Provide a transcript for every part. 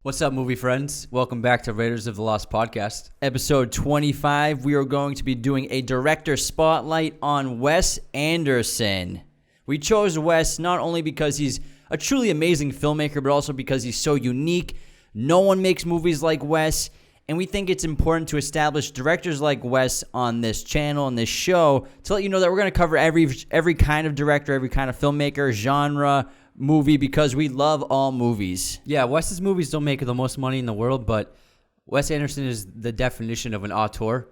What's up, movie friends? Welcome back to Raiders of the Lost Podcast. Episode 25, we are going to be doing a director spotlight on Wes Anderson. We chose Wes not only because he's a truly amazing filmmaker, but also because he's so unique. No one makes movies like Wes, and we think it's important to establish directors like Wes on this channel, on this show, to let you know that we're going to cover every kind of director, every kind of filmmaker, genre, movie, because we love all movies. Yeah, Wes's movies don't make the most money in the world, but Wes Anderson is the definition of an auteur,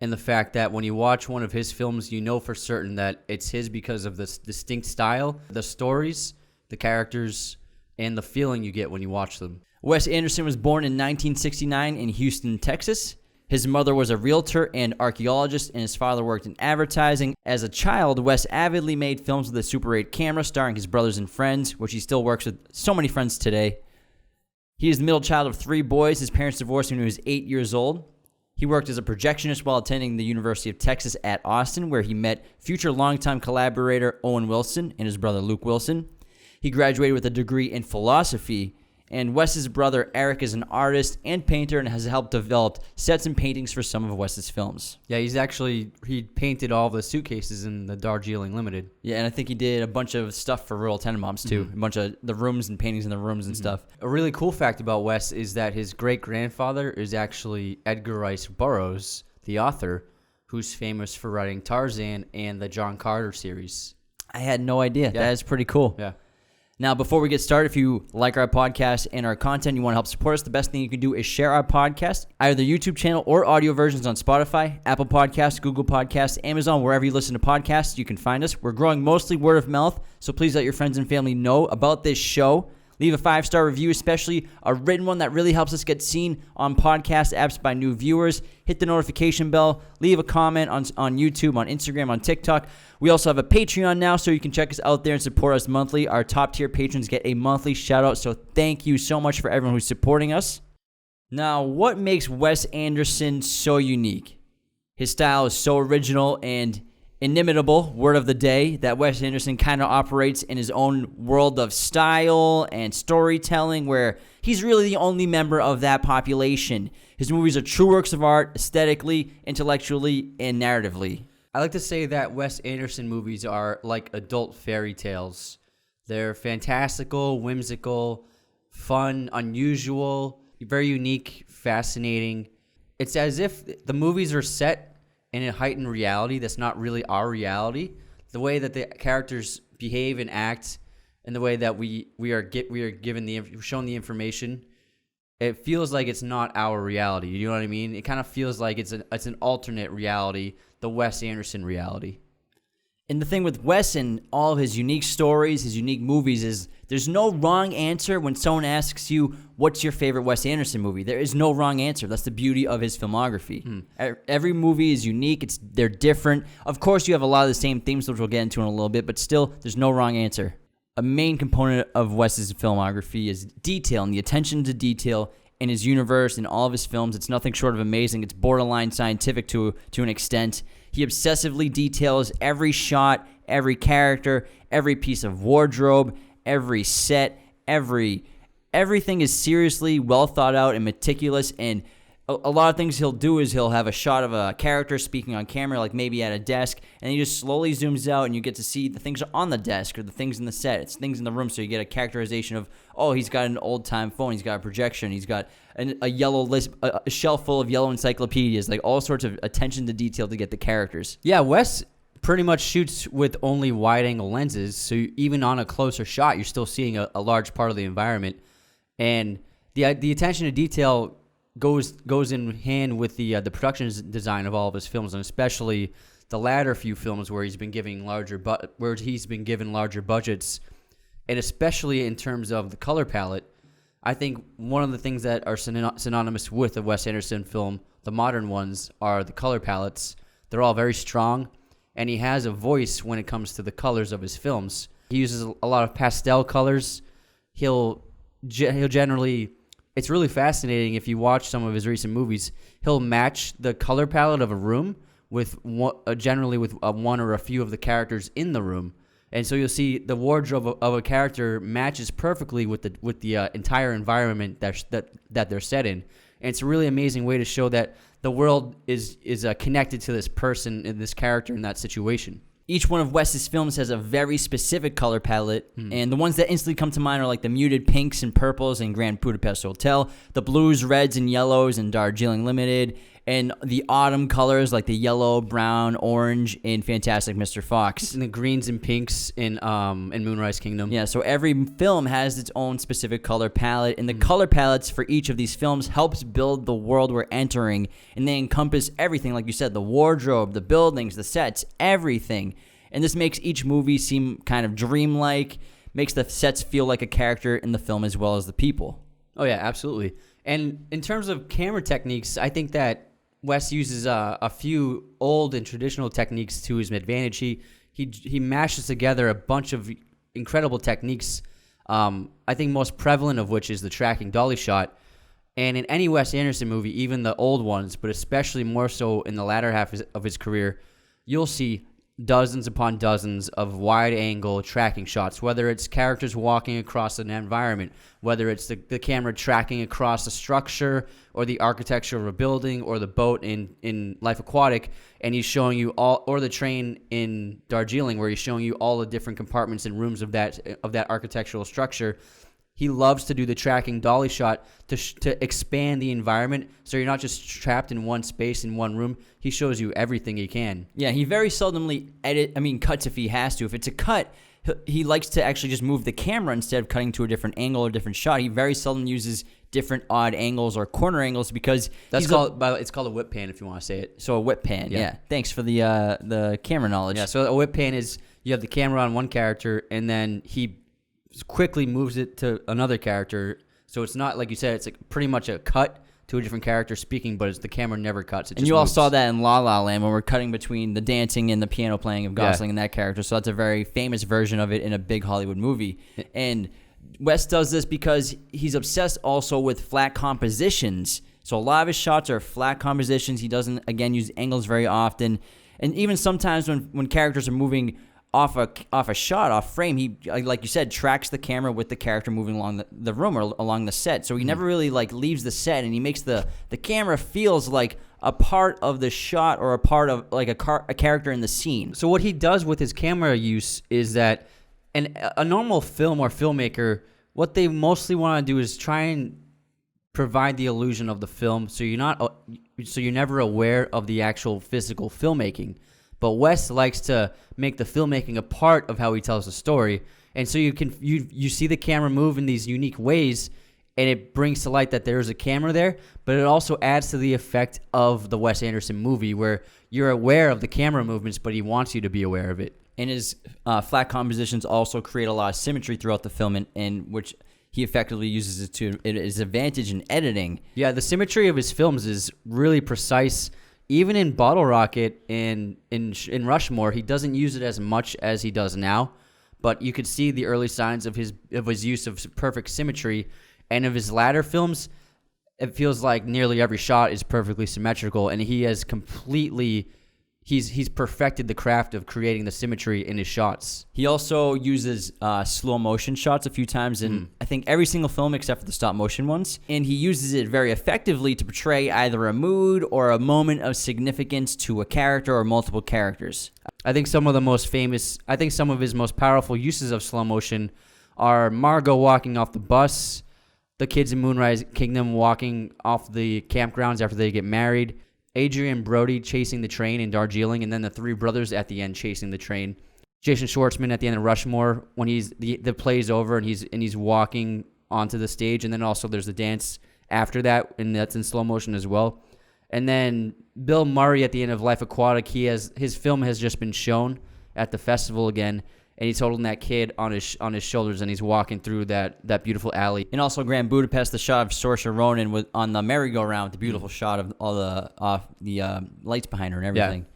and the fact that when you watch one of his films, you know for certain that it's his because of this distinct style, the stories, the characters, and the feeling you get when you watch them. Wes Anderson was born in 1969 in Houston, Texas. His mother was a realtor and archaeologist, and his father worked in advertising. As a child, Wes avidly made films with a Super 8 camera starring his brothers and friends, which he still works with so many friends today. He is the middle child of 3 boys. His parents divorced when he was 8 years old. He worked as a projectionist while attending the University of Texas at Austin, where he met future longtime collaborator Owen Wilson and his brother Luke Wilson. He graduated with a degree in philosophy. And Wes's brother Eric is an artist and painter and has helped develop sets and paintings for some of Wes's films. Yeah, he painted all the suitcases in the Darjeeling Limited. Yeah, and I think he did a bunch of stuff for Royal Tenenbaums too. A bunch of the rooms and paintings in the rooms and stuff. A really cool fact about Wes is that his great-grandfather is actually Edgar Rice Burroughs, the author, who's famous for writing Tarzan and the John Carter series. I had no idea. Yeah. That is pretty cool. Yeah. Now, before we get started, if you like our podcast and our content, you want to help support us, the best thing you can do is share our podcast, either the YouTube channel or audio versions on Spotify, Apple Podcasts, Google Podcasts, Amazon, wherever you listen to podcasts, you can find us. We're growing mostly word of mouth, so please let your friends and family know about this show. Leave a 5-star review, especially a written one that really helps us get seen on podcast apps by new viewers. Hit the notification bell. Leave a comment on YouTube, on Instagram, on TikTok. We also have a Patreon now, so you can check us out there and support us monthly. Our top-tier patrons get a monthly shout-out, so thank you so much for everyone who's supporting us. Now, what makes Wes Anderson so unique? His style is so original and inimitable, word of the day, that Wes Anderson kind of operates in his own world of style and storytelling, where he's really the only member of that population. His movies are true works of art, aesthetically, intellectually, and narratively. I like to say that Wes Anderson movies are like adult fairy tales. They're fantastical, whimsical, fun, unusual, very unique, fascinating. It's as if the movies are set in a heightened reality that's not really our reality. The way that the characters behave and act, and the way that we are given shown the information, it feels like it's not our reality. You know what I mean? It kind of feels like it's an alternate reality, the Wes Anderson reality. And the thing with Wes and all of his unique stories, his unique movies, is there's no wrong answer when someone asks you, what's your favorite Wes Anderson movie? There is no wrong answer. That's the beauty of his filmography. Every movie is unique. They're different. Of course, you have a lot of the same themes, which we'll get into in a little bit, but still, there's no wrong answer. A main component of Wes's filmography is detail and the attention to detail in his universe, in all of his films. It's nothing short of amazing. It's borderline scientific to an extent. He obsessively details every shot, every character, every piece of wardrobe, every set, everything is seriously well thought out and meticulous. And a lot of things he'll do is he'll have a shot of a character speaking on camera, like maybe at a desk, and he just slowly zooms out and you get to see the things on the desk or the things in the set. It's things in the room, so you get a characterization of, oh, he's got an old-time phone, he's got a projection, he's got a yellow list, a shelf full of yellow encyclopedias, like all sorts of attention to detail to get the characters. Yeah, Wes pretty much shoots with only wide-angle lenses, so even on a closer shot, you're still seeing a large part of the environment. And the attention to detail goes in hand with the production design of all of his films, and especially the latter few films where he's been given larger budgets, and especially in terms of the color palette. I think one of the things that are synonymous with a Wes Anderson film, the modern ones, are the color palettes. They're all very strong, and he has a voice when it comes to the colors of his films. He uses a lot of pastel colors. He'll generally... It's really fascinating if you watch some of his recent movies. He'll match the color palette of a room with generally with one or a few of the characters in the room. And so you'll see the wardrobe of a character matches perfectly with the entire environment that they're set in. And it's a really amazing way to show that the world is connected to this person and this character in that situation. Each one of Wes's films has a very specific color palette, and the ones that instantly come to mind are like the muted pinks and purples in Grand Budapest Hotel, the blues, reds, and yellows in Darjeeling Limited, and the autumn colors like the yellow, brown, orange in Fantastic Mr. Fox. And the greens and pinks in Moonrise Kingdom. Yeah, so every film has its own specific color palette, and the color palettes for each of these films helps build the world we're entering, and they encompass everything, like you said, the wardrobe, the buildings, the sets, everything. And this makes each movie seem kind of dreamlike, makes the sets feel like a character in the film as well as the people. Oh, yeah, absolutely. And in terms of camera techniques, I think that Wes uses a few old and traditional techniques to his advantage. He mashes together a bunch of incredible techniques. I think most prevalent of which is the tracking dolly shot. And in any Wes Anderson movie, even the old ones, but especially more so in the latter half of his career, you'll see dozens upon dozens of wide-angle tracking shots, whether it's characters walking across an environment, whether it's the camera tracking across a structure or the architecture of a building or the boat in Life Aquatic, and he's showing you all, or the train in Darjeeling where he's showing you all the different compartments and rooms of that architectural structure. He loves to do the tracking dolly shot to expand the environment, so you're not just trapped in one space in one room. He shows you everything he can. Yeah, he very seldomly cuts if he has to. If it's a cut, he likes to actually just move the camera instead of cutting to a different angle or different shot. He very seldom uses different odd angles or corner angles because it's called a whip pan if you want to say it. So a whip pan, yeah. Thanks for the camera knowledge. Yeah, so a whip pan is you have the camera on one character and then he quickly moves it to another character, so it's not like you said. It's like pretty much a cut to a different character speaking, but the camera never cuts. And you all saw that in La La Land when we're cutting between the dancing and the piano playing of Gosling and that character. So that's a very famous version of it in a big Hollywood movie. And Wes does this because he's obsessed also with flat compositions. So a lot of his shots are flat compositions. He doesn't again use angles very often, and even sometimes when characters are moving off a shot, off frame, he, like you said, tracks the camera with the character moving along the room or along the set. So he never really leaves the set, and he makes the camera feels like a part of the shot or a part of like a character in the scene. So what he does with his camera use is that a normal film or filmmaker, what they mostly want to do is try and provide the illusion of the film, so you're never aware of the actual physical filmmaking. But Wes likes to make the filmmaking a part of how he tells the story, and so you see the camera move in these unique ways, and it brings to light that there's a camera there. But it also adds to the effect of the Wes Anderson movie, where you're aware of the camera movements, but he wants you to be aware of it. And his flat compositions also create a lot of symmetry throughout the film, and which he effectively uses it to his advantage in editing. Yeah, the symmetry of his films is really precise. Even in Bottle Rocket and in Rushmore, he doesn't use it as much as he does now, but you could see the early signs of his use of perfect symmetry. And of his latter films, it feels like nearly every shot is perfectly symmetrical, and he has he's perfected the craft of creating the symmetry in his shots. He also uses slow motion shots a few times in I think every single film except for the stop motion ones, and he uses it very effectively to portray either a mood or a moment of significance to a character or multiple characters. I think some of his most powerful uses of slow motion are Margot walking off the bus, the kids in Moonrise Kingdom walking off the campgrounds after they get married, Adrian Brody chasing the train in Darjeeling, and then the three brothers at the end chasing the train. Jason Schwartzman at the end of Rushmore when the play's over and he's walking onto the stage, and then also there's the dance after that, and that's in slow motion as well. And then Bill Murray at the end of Life Aquatic, his film has just been shown at the festival again, and he's holding that kid on his shoulders, and he's walking through that beautiful alley. And also Grand Budapest, the shot of Saoirse Ronan on the merry-go-round, the beautiful shot of all the lights behind her and everything.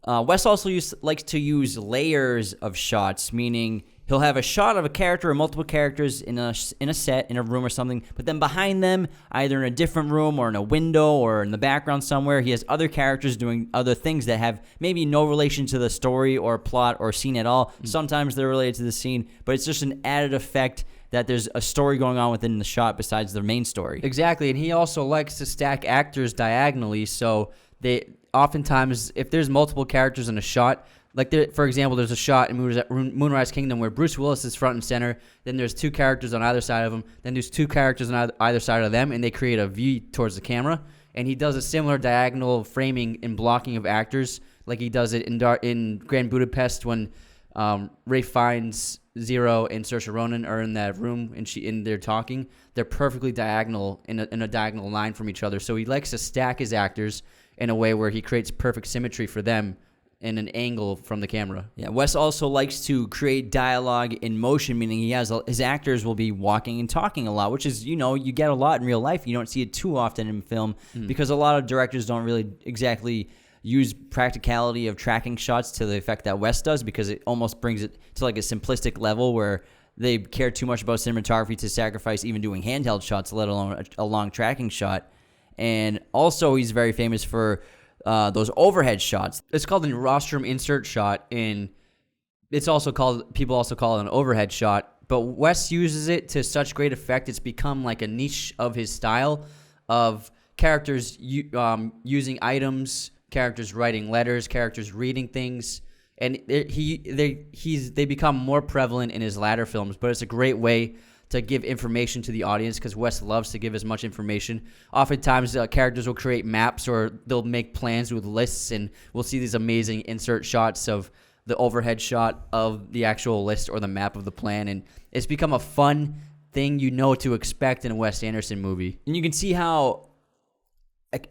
Yeah. Wes also likes to use layers of shots, meaning he'll have a shot of a character or multiple characters in a set, in a room or something, but then behind them, either in a different room or in a window or in the background somewhere, he has other characters doing other things that have maybe no relation to the story or plot or scene at all. Sometimes they're related to the scene, but it's just an added effect that there's a story going on within the shot besides the main story. Exactly, and he also likes to stack actors diagonally, so they oftentimes, if there's multiple characters in a shot, like for example, there's a shot in Moonrise Kingdom where Bruce Willis is front and center, then there's two characters on either side of him, then there's two characters on either side of them, and they create a V towards the camera, and he does a similar diagonal framing and blocking of actors, like he does it in Grand Budapest when Ralph Fiennes, Zero, and Saoirse Ronan are in that room and they're talking. They're perfectly diagonal in a diagonal line from each other. So he likes to stack his actors in a way where he creates perfect symmetry for them in an angle from the camera. Yeah, Wes also likes to create dialogue in motion, meaning his actors will be walking and talking a lot, which is, you get a lot in real life. You don't see it too often in film because a lot of directors don't really exactly use practicality of tracking shots to the effect that Wes does, because it almost brings it to like a simplistic level where they care too much about cinematography to sacrifice even doing handheld shots, let alone a long tracking shot. And also he's very famous for those overhead shots. It's called a rostrum insert shot, and people also call it an overhead shot, but Wes uses it to such great effect it's become like a niche of his style of characters using items, characters writing letters, characters reading things, and they become more prevalent in his latter films, but it's a great way to give information to the audience because Wes loves to give as much information. Oftentimes, characters will create maps or they'll make plans with lists, and we'll see these amazing insert shots of the overhead shot of the actual list or the map of the plan, and it's become a fun thing to expect in a Wes Anderson movie. And you can see how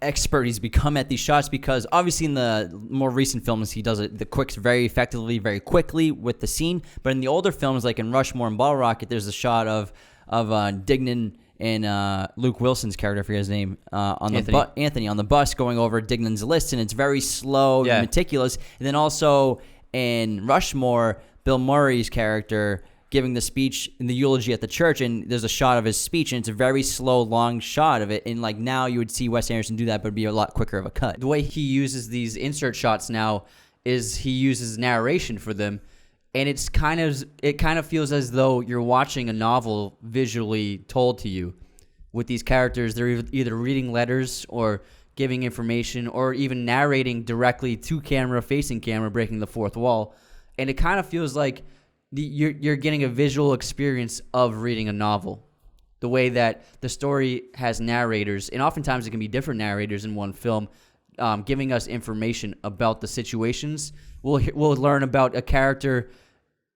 expert he's become at these shots, because obviously in the more recent films he does the quirks very effectively, very quickly with the scene, but in the older films like in Rushmore and Bottle Rocket, there's a shot of Dignan and Luke Wilson's character, I forget his name, Anthony on the bus going over Dignan's list, and it's very slow and meticulous. And then also in Rushmore, Bill Murray's character giving the speech in the eulogy at the church, and there's a shot of his speech, and it's a very slow, long shot of it, and like now you would see Wes Anderson do that, but it'd be a lot quicker of a cut. The way he uses these insert shots now is he uses narration for them, and it kind of feels as though you're watching a novel visually told to you. With these characters, they're either reading letters or giving information or even narrating directly to camera, facing camera, breaking the fourth wall, and it kind of feels like you're getting a visual experience of reading a novel. The way that the story has narrators, and oftentimes it can be different narrators in one film, giving us information about the situations. We'll learn about a character,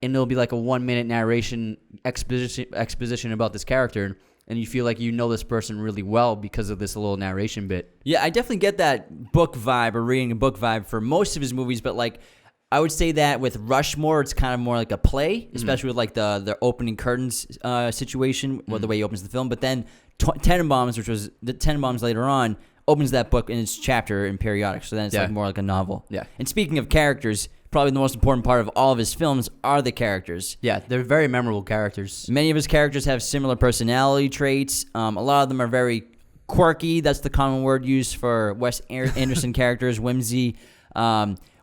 and it'll be like a 1-minute narration exposition about this character, and you feel like you know this person really well because of this little narration bit. Yeah, I definitely get that book vibe or reading a book vibe for most of his movies, but like I would say that with Rushmore, it's kind of more like a play, especially with like the opening curtains situation, the way he opens the film. But then Tenenbaums, which was the Tenenbaums later on, opens that book in its chapter and periodic. So then it's like more like a novel. Yeah. And speaking of characters, probably the most important part of all of his films are the characters. Yeah, they're very memorable characters. Many of his characters have similar personality traits. A lot of them are very quirky. That's the common word used for Wes Anderson characters, whimsy.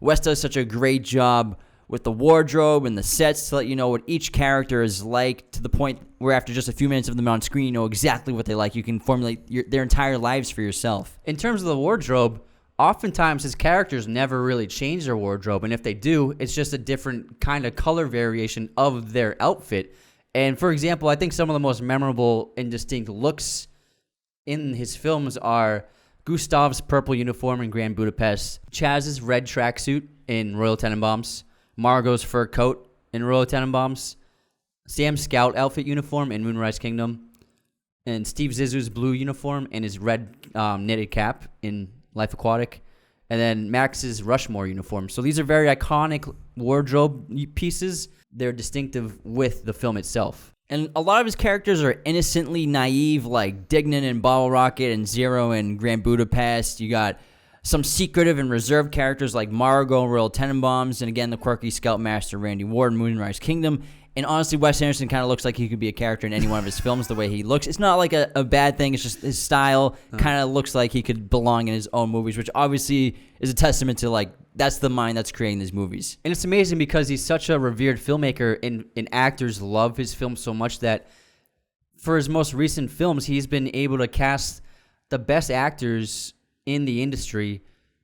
Wes does such a great job with the wardrobe and the sets to let you know what each character is like, to the point where after just a few minutes of them on screen, you know exactly what they like. You can formulate their entire lives for yourself. In terms of the wardrobe, oftentimes his characters never really change their wardrobe, and if they do, it's just a different kind of color variation of their outfit. And for example, I think some of the most memorable and distinct looks in his films are Gustav's purple uniform in Grand Budapest, Chaz's red tracksuit in Royal Tenenbaums, Margot's fur coat in Royal Tenenbaums, Sam's scout outfit uniform in Moonrise Kingdom, and Steve Zissou's blue uniform and his red knitted cap in Life Aquatic, and then Max's Rushmore uniform. So these are very iconic wardrobe pieces. They're distinctive with the film itself. And a lot of his characters are innocently naive, like Dignan in Bottle Rocket and Zero in Grand Budapest. You got some secretive and reserved characters like Margot in Royal Tenenbaums, and again, the quirky scoutmaster Randy Ward in Moonrise Kingdom. And honestly, Wes Anderson kind of looks like he could be a character in any one of his films, the way he looks. It's not like a bad thing. It's just his style kind of looks like he could belong in his own movies, which obviously is a testament to, like, that's the mind that's creating these movies. And it's amazing because he's such a revered filmmaker, and actors love his films so much that for his most recent films, he's been able to cast the best actors in the industry,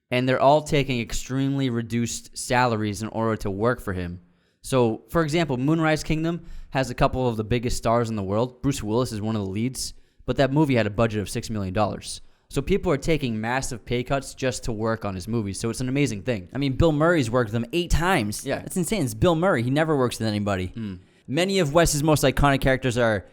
and they're all taking extremely reduced salaries in order to work for him. So, for example, Moonrise Kingdom has a couple of the biggest stars in the world. Bruce Willis is one of the leads, but that movie had a budget of $6 million. So people are taking massive pay cuts just to work on his movies. So it's an amazing thing. I mean, Bill Murray's worked with them 8 times. Yeah. That's insane. It's Bill Murray. He never works with anybody. Many of Wes's most iconic characters are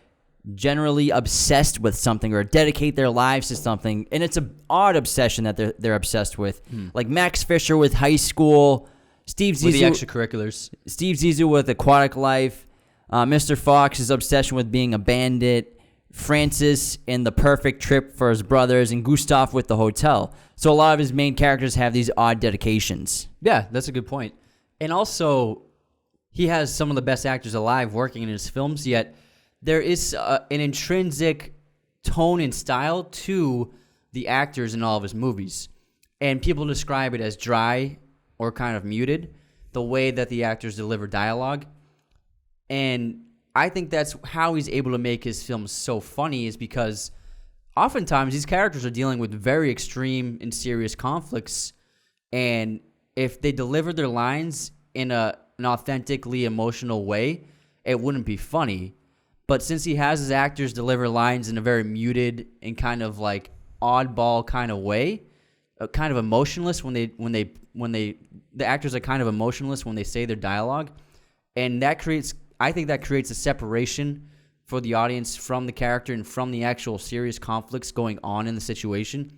generally obsessed with something or dedicate their lives to something, and it's an odd obsession that they're obsessed with. Like Max Fisher with High School, Steve Zissou With the extracurriculars. Steve Zissou with Aquatic Life, Mr. Fox's obsession with being a bandit, Francis in The Perfect Trip for his brothers, and Gustav with The Hotel. So a lot of his main characters have these odd dedications. Yeah, that's a good point. And also, he has some of the best actors alive working in his films, yet there is an intrinsic tone and style to the actors in all of his movies. And people describe it as dry or kind of muted, the way that the actors deliver dialogue. And I think that's how he's able to make his films so funny, is because oftentimes these characters are dealing with very extreme and serious conflicts, and if they delivered their lines in an authentically emotional way, it wouldn't be funny. But since he has his actors deliver lines in a very muted and kind of like oddball kind of way, kind of emotionless the actors are kind of emotionless when they say their dialogue, and I think that creates a separation for the audience from the character and from the actual serious conflicts going on in the situation.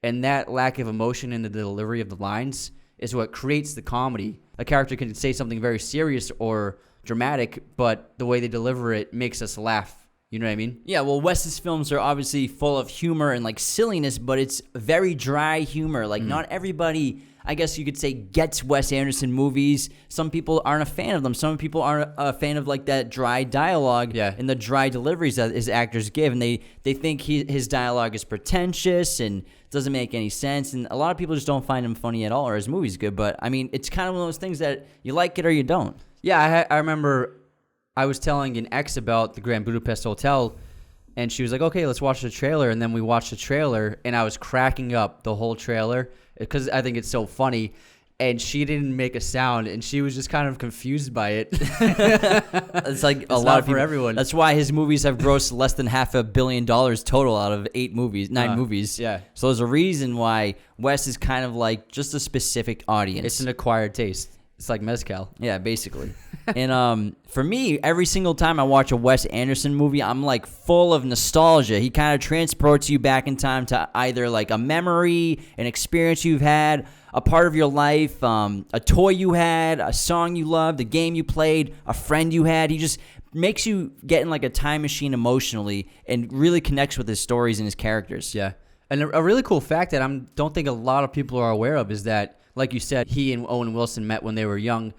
And that lack of emotion in the delivery of the lines is what creates the comedy. A character can say something very serious or dramatic, but the way they deliver it makes us laugh. You know what I mean? Yeah, well, Wes's films are obviously full of humor and, like, silliness, but it's very dry humor. Like, not everybody, I guess you could say, gets Wes Anderson movies. Some people aren't a fan of them. Some people aren't a fan of, like, that dry dialogue and the dry deliveries that his actors give. And they think his dialogue is pretentious and doesn't make any sense. And a lot of people just don't find him funny at all or his movies good. But, I mean, it's kind of one of those things that you like it or you don't. Yeah, I remember I was telling an ex about the Grand Budapest Hotel, and she was like, okay, let's watch the trailer. And then we watched the trailer, and I was cracking up the whole trailer because I think it's so funny. And she didn't make a sound, and she was just kind of confused by it. It's like a lot of people, for everyone. That's why his movies have grossed less than $500 million total out of 9 movies. Yeah. So there's a reason why Wes is kind of like just a specific audience. It's an acquired taste. It's like mezcal. Yeah, basically. And for me, every single time I watch a Wes Anderson movie, I'm like full of nostalgia. He kind of transports you back in time to either like a memory, an experience you've had, a part of your life, a toy you had, a song you loved, a game you played, a friend you had. He just makes you get in like a time machine emotionally and really connects with his stories and his characters. Yeah. And a really cool fact that I don't think a lot of people are aware of is that, like you said, he and Owen Wilson met when they were young.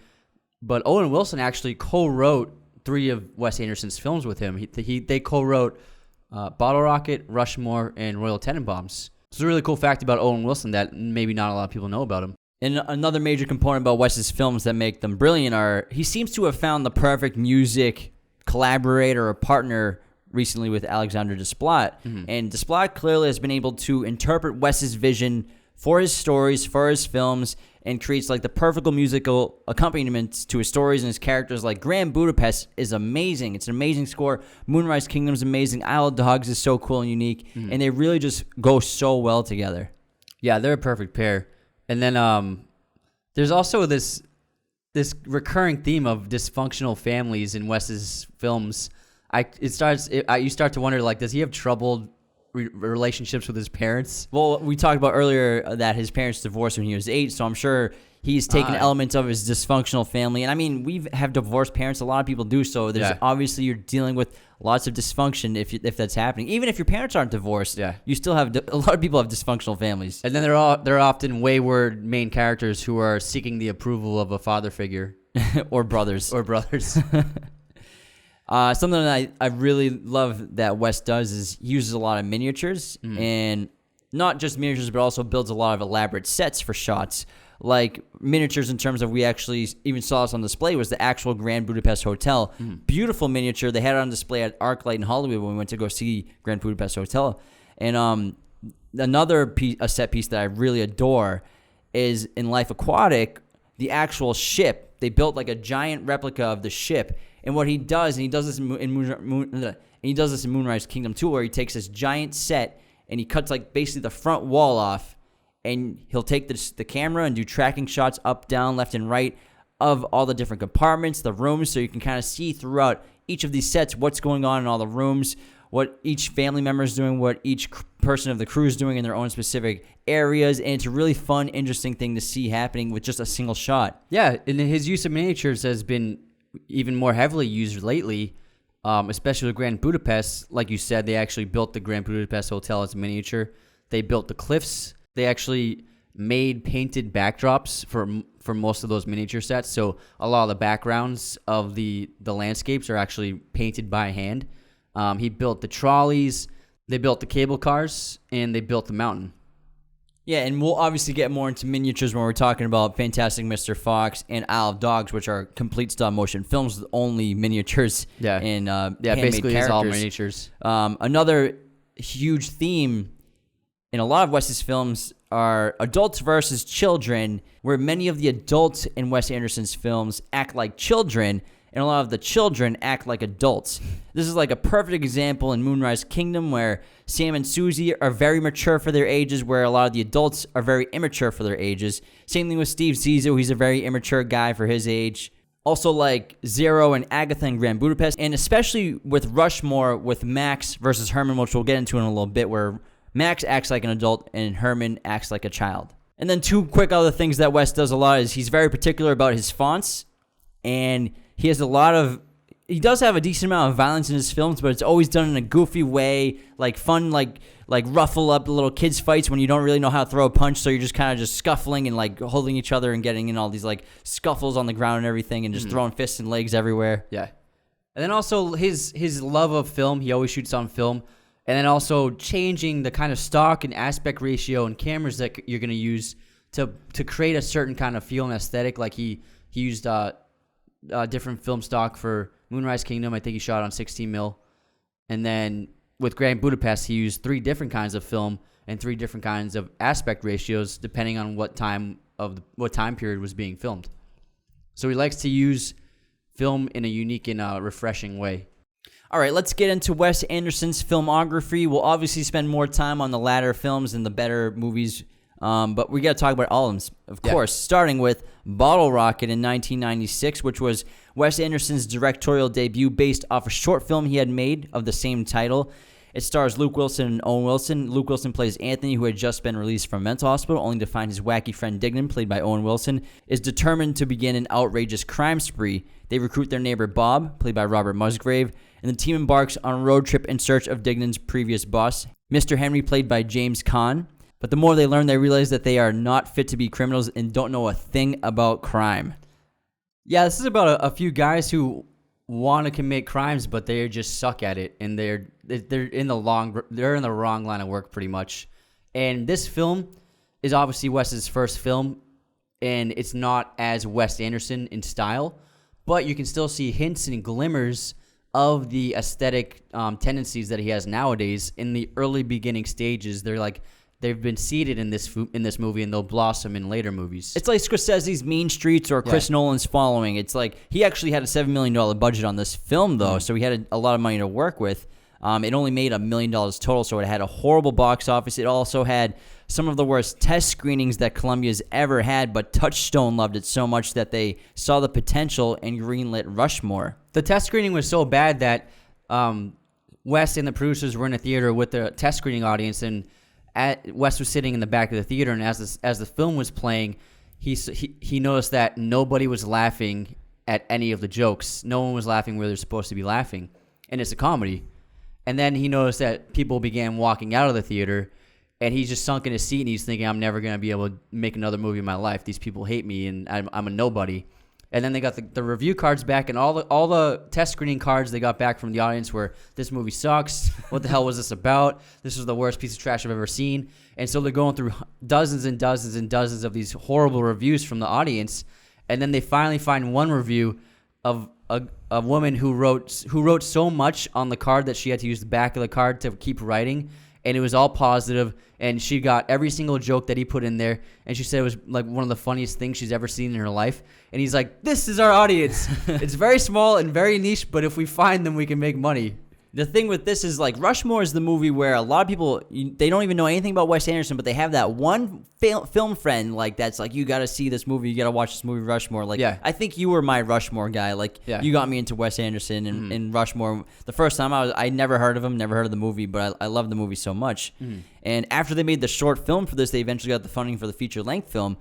But Owen Wilson actually co-wrote 3 of Wes Anderson's films with him. They co-wrote Bottle Rocket, Rushmore, and Royal Tenenbaums. It's a really cool fact about Owen Wilson that maybe not a lot of people know about him. And another major component about Wes's films that make them brilliant are he seems to have found the perfect music collaborator or partner recently with Alexandre Desplat. And Desplat clearly has been able to interpret Wes's vision for his stories, for his films, and creates like the perfect musical accompaniment to his stories and his characters. Like Grand Budapest is amazing. It's an amazing score. Moonrise Kingdom is amazing. Isle of Dogs is so cool and unique. And they really just go so well together. Yeah, they're a perfect pair. And then there's also this recurring theme of dysfunctional families in Wes's films. You start to wonder, like, does he have troubled relationships with his parents? Well, we talked about earlier that his parents divorced when he was 8, so I'm sure he's taken elements of his dysfunctional family. And I mean, we have divorced parents. A lot of people do. So there's obviously you're dealing with lots of dysfunction if that's happening. Even if your parents aren't divorced, you still have a lot of people have dysfunctional families. And then they're often wayward main characters who are seeking the approval of a father figure or brothers. Something that I really love that Wes does is he uses a lot of miniatures, and not just miniatures, but also builds a lot of elaborate sets for shots. Like miniatures in terms of, we actually even saw this on display, was the actual Grand Budapest Hotel. Beautiful miniature. They had it on display at ArcLight in Hollywood when we went to go see Grand Budapest Hotel. And another piece, a set piece that I really adore is in Life Aquatic, the actual ship. They built like a giant replica of the ship. And what he does, and he does this he does this in Moonrise Kingdom too, where he takes this giant set and he cuts like basically the front wall off, and he'll take the camera and do tracking shots up, down, left, and right of all the different compartments, the rooms, so you can kind of see throughout each of these sets what's going on in all the rooms, what each family member is doing, what each person of the crew is doing in their own specific areas, and it's a really fun, interesting thing to see happening with just a single shot. Yeah, and his use of miniatures has been even more heavily used lately, especially with Grand Budapest. Like you said, they actually built the Grand Budapest Hotel as a miniature. They built the cliffs. They actually made painted backdrops for most of those miniature sets. So a lot of the backgrounds of the landscapes are actually painted by hand. He built the trolleys, they built the cable cars, and they built the mountain. Yeah, and we'll obviously get more into miniatures when we're talking about Fantastic Mr. Fox and Isle of Dogs, which are complete stop-motion films with only miniatures and handmade basically characters. It's all miniatures. Another huge theme in a lot of Wes's films are adults versus children, where many of the adults in Wes Anderson's films act like children, and a lot of the children act like adults. This is like a perfect example in Moonrise Kingdom, where Sam and Susie are very mature for their ages, where a lot of the adults are very immature for their ages. Same thing with Steve Zissou. He's a very immature guy for his age. Also like Zero and Agatha in Grand Budapest, and especially with Rushmore with Max versus Herman, which we'll get into in a little bit, where Max acts like an adult and Herman acts like a child. And then two quick other things that Wes does a lot is he's very particular about his fonts, and he does have a decent amount of violence in his films, but it's always done in a goofy way, like fun, like ruffle up the little kids fights when you don't really know how to throw a punch, so you're just kind of just scuffling and like holding each other and getting in all these like scuffles on the ground and everything, and just throwing fists and legs everywhere. Yeah. And then also his love of film, he always shoots on film. And then also changing the kind of stock and aspect ratio and cameras that you're going to use to create a certain kind of feel and aesthetic. Like he used different film stock for Moonrise Kingdom. I think he shot on 16 mil. And then with Grand Budapest, he used 3 different kinds of film and 3 different kinds of aspect ratios depending on what time period was being filmed. So he likes to use film in a unique and refreshing way. All right, let's get into Wes Anderson's filmography. We'll obviously spend more time on the latter films and the better movies, but we got to talk about all of them, of course, starting with Bottle Rocket in 1996, which was Wes Anderson's directorial debut based off a short film he had made of the same title. It stars Luke Wilson and Owen Wilson. Luke Wilson plays Anthony, who had just been released from a mental hospital, only to find his wacky friend Dignan, played by Owen Wilson, is determined to begin an outrageous crime spree. They recruit their neighbor Bob, played by Robert Musgrave, and the team embarks on a road trip in search of Dignan's previous boss, Mr. Henry, played by James Caan. But the more they learn, they realize that they are not fit to be criminals and don't know a thing about crime. Yeah, this is about a few guys who want to commit crimes, but they just suck at it, and they're in the wrong line of work pretty much. And this film is obviously Wes's first film, and it's not as Wes Anderson in style, but you can still see hints and glimmers of the aesthetic tendencies that he has nowadays in the early beginning stages. They've been seeded in this movie, and they'll blossom in later movies. It's like Scorsese's Mean Streets or Chris Nolan's Following. It's like he actually had a $7 million budget on this film, though, so he had a lot of money to work with. It only made $1 million total, so it had a horrible box office. It also had some of the worst test screenings that Columbia's ever had, but Touchstone loved it so much that they saw the potential and greenlit Rushmore. The test screening was so bad that Wes and the producers were in a theater with the test screening audience, and Wes was sitting in the back of the theater, and as the film was playing, he noticed that nobody was laughing at any of the jokes. No one was laughing where they're supposed to be laughing, and it's a comedy. And then he noticed that people began walking out of the theater, and he just sunk in his seat, and he's thinking, I'm never going to be able to make another movie in my life. These people hate me, and I'm a nobody. And then they got the review cards back, and all the test screening cards they got back from the audience were, this movie sucks. What the hell was this about? This was the worst piece of trash I've ever seen. And so they're going through dozens and dozens and dozens of these horrible reviews from the audience. And then they finally find one review of a woman who wrote so much on the card that she had to use the back of the card to keep writing. And it was all positive, and she got every single joke that he put in there, and she said it was like one of the funniest things she's ever seen in her life. And he's like, this is our audience. It's very small and very niche, but if we find them, we can make money. The thing with this is, like, Rushmore is the movie where a lot of people, they don't even know anything about Wes Anderson, but they have that one film friend, like, that's like, you got to see this movie, you got to watch this movie, Rushmore. Like, yeah. I think you were my Rushmore guy. Like, yeah. You got me into Wes Anderson and Rushmore. The first time I never heard of him, never heard of the movie, but I love the movie so much. And after they made the short film for this, they eventually got the funding for the feature-length film,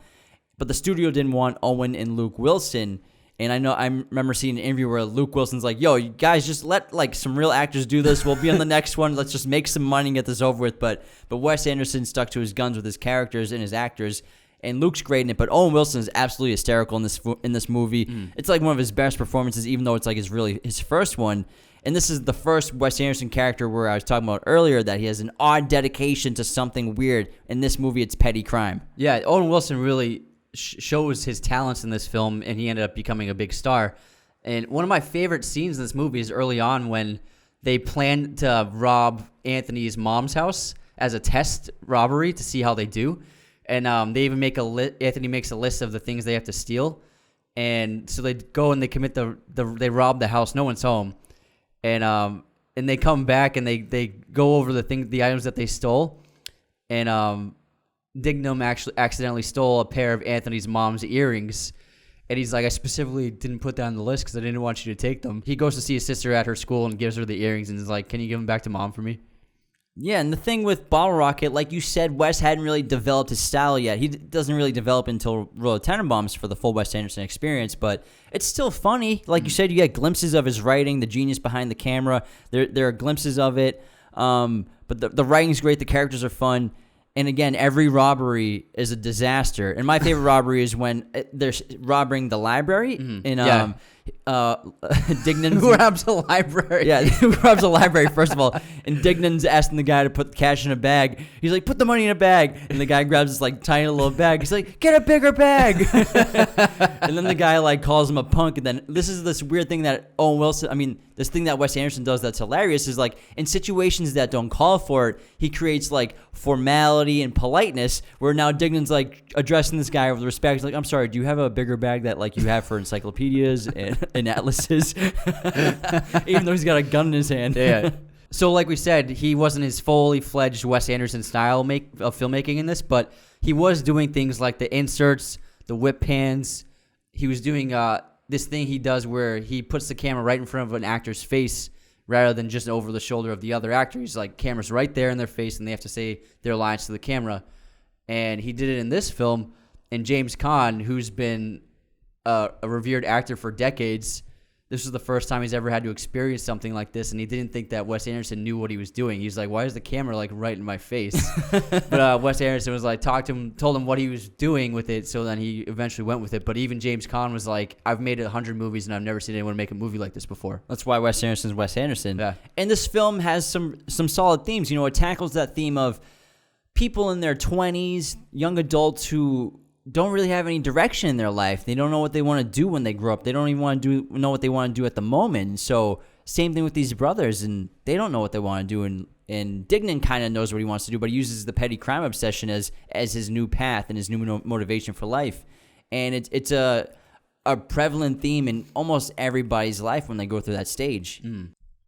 but the studio didn't want Owen and Luke Wilson. And I remember seeing an interview where Luke Wilson's like, yo, you guys just let like some real actors do this. We'll be on the next one. Let's just make some money and get this over with. But Wes Anderson stuck to his guns with his characters and his actors. And Luke's great in it, but Owen Wilson is absolutely hysterical in this movie. It's like one of his best performances, even though it's like his first one. And this is the first Wes Anderson character where I was talking about earlier that he has an odd dedication to something weird. In this movie, it's petty crime. Yeah, Owen Wilson really shows his talents in this film, and he ended up becoming a big star. And one of my favorite scenes in this movie is early on when they plan to rob Anthony's mom's house as a test robbery to see how they do. And they even make Anthony makes a list of the things they have to steal. And so they go and they commit they rob the house. No one's home. And they come back and they go over the items that they stole. And Dignam actually accidentally stole a pair of Anthony's mom's earrings. And he's like, I specifically didn't put that on the list because I didn't want you to take them. He goes to see his sister at her school and gives her the earrings and is like, can you give them back to mom for me? Yeah, and the thing with Bottle Rocket, like you said, Wes hadn't really developed his style yet. He doesn't really develop until Royal Tenenbaums for the full Wes Anderson experience, but it's still funny. Like you said, you get glimpses of his writing, the genius behind the camera. There are glimpses of it, but the writing's great, the characters are fun. And again, every robbery is a disaster. And my favorite robbery is when they're robbing the library. Dignam. Who robs a library? Yeah, who robs a library, first of all. And Dignam's asking the guy to put the cash in a bag. He's like, put the money in a bag. And the guy grabs this like tiny little bag. He's like, get a bigger bag. And then the guy like calls him a punk. And then this weird thing that Owen Wilson, this thing that Wes Anderson does that's hilarious is like in situations that don't call for it, he creates like formality and politeness where now Dignam's like addressing this guy with respect. He's like, I'm sorry, do you have a bigger bag that like you have for encyclopedias and atlases? Even though he's got a gun in his hand. Yeah. So like we said, he wasn't his fully fledged Wes Anderson style of filmmaking in this, but he was doing things like the inserts, the whip pans. He was doing this thing he does where he puts the camera right in front of an actor's face rather than just over the shoulder of the other actor. He's like, camera's right there in their face, and they have to say their lines to the camera. And he did it in this film. And James Caan, who's been a revered actor for decades, this was the first time he's ever had to experience something like this, and he didn't think that Wes Anderson knew what he was doing. He's like, why is the camera like right in my face? But Wes Anderson was like, told him what he was doing with it, so then he eventually went with it. But even James Caan was like, I've made 100 movies, and I've never seen anyone make a movie like this before. That's why Wes Anderson's Wes Anderson. Yeah. And this film has some solid themes. You know, it tackles that theme of people in their 20s, young adults who don't really have any direction in their life. They don't know what they want to do when they grow up. They don't even know what they want to do at the moment. So same thing with these brothers, and they don't know what they want to do. And Dignam kind of knows what he wants to do, but he uses the petty crime obsession as his new path and his new motivation for life. And it's a prevalent theme in almost everybody's life when they go through that stage.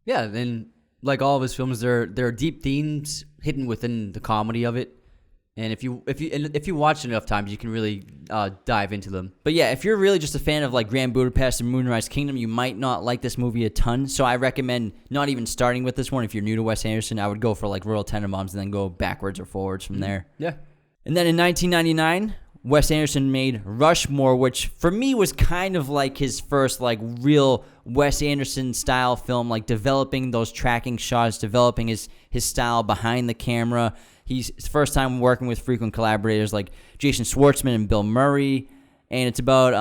Yeah, and like all of his films, there are deep themes hidden within the comedy of it. And if you watch it enough times, you can really dive into them. But yeah, if you're really just a fan of like Grand Budapest and Moonrise Kingdom, you might not like this movie a ton. So I recommend not even starting with this one. If you're new to Wes Anderson, I would go for like Royal Tenenbaums and then go backwards or forwards from there. Yeah. And then in 1999, Wes Anderson made Rushmore, which for me was kind of like his first like real Wes Anderson style film, like developing those tracking shots, developing his style behind the camera. He's his first time working with frequent collaborators like Jason Schwartzman and Bill Murray. And it's about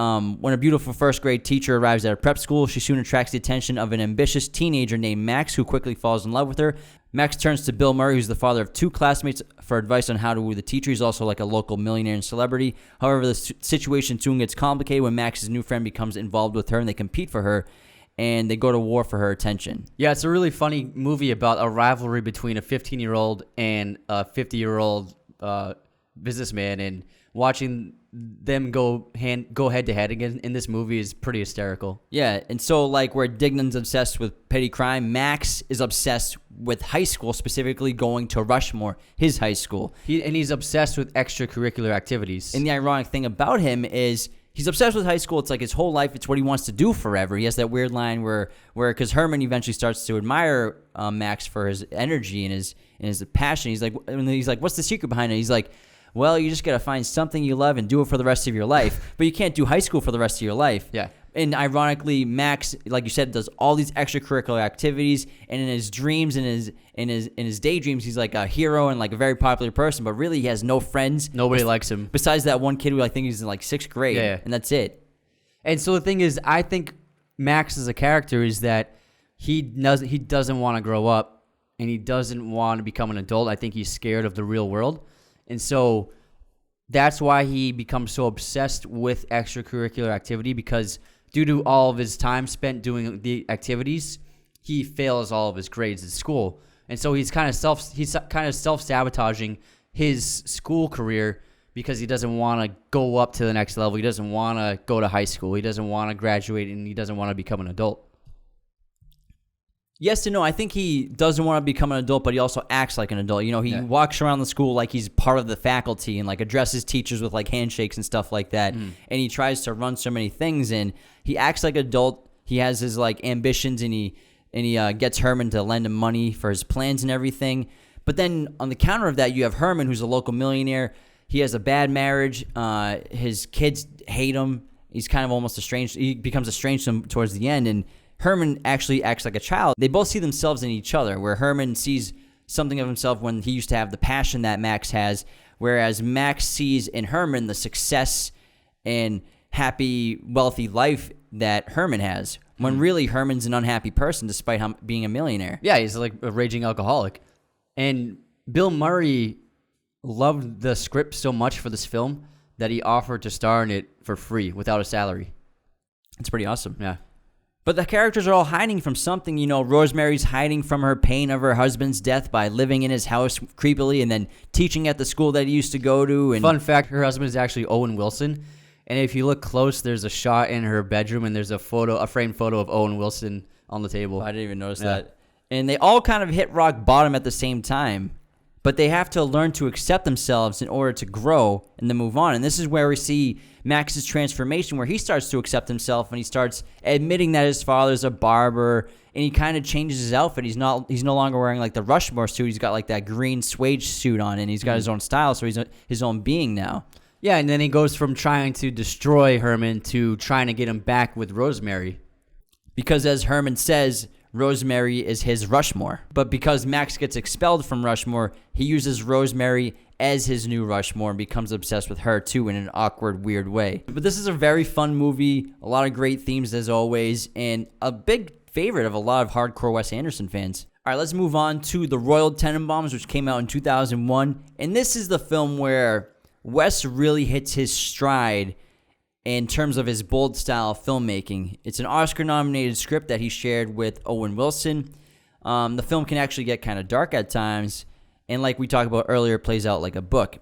when a beautiful first grade teacher arrives at a prep school, she soon attracts the attention of an ambitious teenager named Max, who quickly falls in love with her. Max turns to Bill Murray, who's the father of 2 classmates, for advice on how to woo the teacher. He's also like a local millionaire and celebrity. However, the situation soon gets complicated when Max's new friend becomes involved with her, and they compete for her, and they go to war for her attention. Yeah, it's a really funny movie about a rivalry between a 15-year-old and a 50-year-old businessman, and watching them go head to head again in this movie is pretty hysterical. Yeah, and so like where Dignan's obsessed with petty crime, Max is obsessed with high school, specifically going to Rushmore, his high school. He's obsessed with extracurricular activities. And the ironic thing about him is he's obsessed with high school. It's like his whole life. It's what he wants to do forever. He has that weird line where because Herman eventually starts to admire Max for his energy and his passion. He's like, what's the secret behind it? He's like, well, you just got to find something you love and do it for the rest of your life. But you can't do high school for the rest of your life. Yeah. And ironically, Max, like you said, does all these extracurricular activities. And in his dreams and in his daydreams, he's like a hero and like a very popular person. But really, he has no friends. Nobody likes him. Besides that one kid who I think he's in like 6th grade. Yeah. And that's it. And so the thing is, I think Max as a character is that he doesn't want to grow up and he doesn't want to become an adult. I think he's scared of the real world. And so that's why he becomes so obsessed with extracurricular activity, because due to all of his time spent doing the activities, he fails all of his grades at school. And so he's kind of self-sabotaging his school career because he doesn't want to go up to the next level. He doesn't want to go to high school. He doesn't want to graduate, and he doesn't want to become an adult. Yes and no. I think he doesn't want to become an adult, but he also acts like an adult. You know, he walks around the school like he's part of the faculty and like addresses teachers with like handshakes and stuff like that. And he tries to run so many things, and he acts like an adult. He has his like ambitions, and he gets Herman to lend him money for his plans and everything. But then on the counter of that, you have Herman, who's a local millionaire. He has a bad marriage. His kids hate him. He's kind of almost estranged. He becomes estranged from him towards the end, and Herman actually acts like a child. They both see themselves in each other, where Herman sees something of himself when he used to have the passion that Max has, whereas Max sees in Herman the success and happy, wealthy life that Herman has, when really Herman's an unhappy person despite being a millionaire. Yeah, he's like a raging alcoholic. And Bill Murray loved the script so much for this film that he offered to star in it for free without a salary. It's pretty awesome. Yeah. But the characters are all hiding from something. You know, Rosemary's hiding from her pain of her husband's death by living in his house creepily and then teaching at the school that he used to go to. And fun fact, her husband is actually Owen Wilson. And if you look close, there's a shot in her bedroom, and there's a framed photo of Owen Wilson on the table. I didn't even notice that. And they all kind of hit rock bottom at the same time. But they have to learn to accept themselves in order to grow and then move on. And this is where we see Max's transformation, where he starts to accept himself and he starts admitting that his father's a barber, and he kind of changes his outfit. He's no longer wearing like the Rushmore suit. He's got like that green suede suit on, and he's got his own style, so he's his own being now. Yeah, and then he goes from trying to destroy Herman to trying to get him back with Rosemary. Because as Herman says, Rosemary is his Rushmore. But because Max gets expelled from Rushmore, he uses Rosemary as his new Rushmore and becomes obsessed with her too in an awkward, weird way. But this is a very fun movie, a lot of great themes as always, and a big favorite of a lot of hardcore Wes Anderson fans. All right, let's move on to The Royal Tenenbaums, which came out in 2001. And this is the film where Wes really hits his stride in terms of his bold style of filmmaking. It's an Oscar-nominated script that he shared with Owen Wilson. The film can actually get kind of dark at times, and like we talked about earlier, it plays out like a book.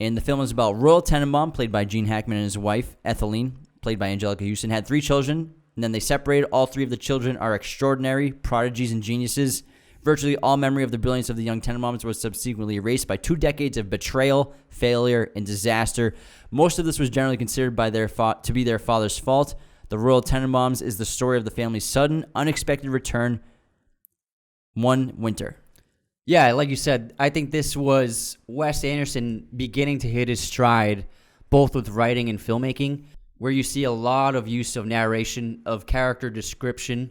And the film is about Royal Tenenbaum, played by Gene Hackman, and his wife, Ethelene, played by Angelica Houston, had 3 children, and then they separated. All 3 of the children are extraordinary, prodigies, and geniuses. Virtually all memory of the brilliance of the young Tenenbaums was subsequently erased by 2 decades of betrayal, failure, and disaster. Most of this was generally considered by to be their father's fault. The Royal Tenenbaums is the story of the family's sudden, unexpected return one winter. Yeah, like you said, I think this was Wes Anderson beginning to hit his stride, both with writing and filmmaking, where you see a lot of use of narration, of character description,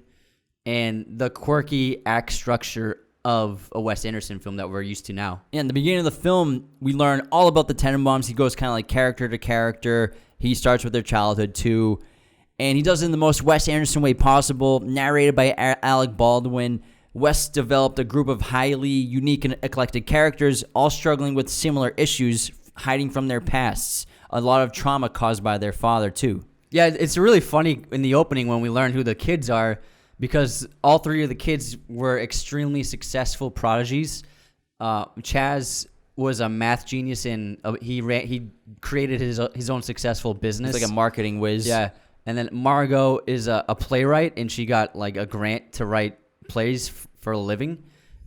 and the quirky act structure of a Wes Anderson film that we're used to now. In the beginning of the film, we learn all about the Tenenbaums. He goes kind of like character to character, He starts with their childhood too, and he does it in the most Wes Anderson way possible, narrated by Alec Baldwin. Wes developed a group of highly unique and eclectic characters, all struggling with similar issues, hiding from their pasts. A lot of trauma caused by their father too. Yeah, it's really funny in the opening when we learn who the kids are, because all three of the kids were extremely successful prodigies. Chaz was a math genius, and he created his own successful business. It's like a marketing whiz. Yeah, and then Margot is a playwright, and she got like a grant to write plays for a living.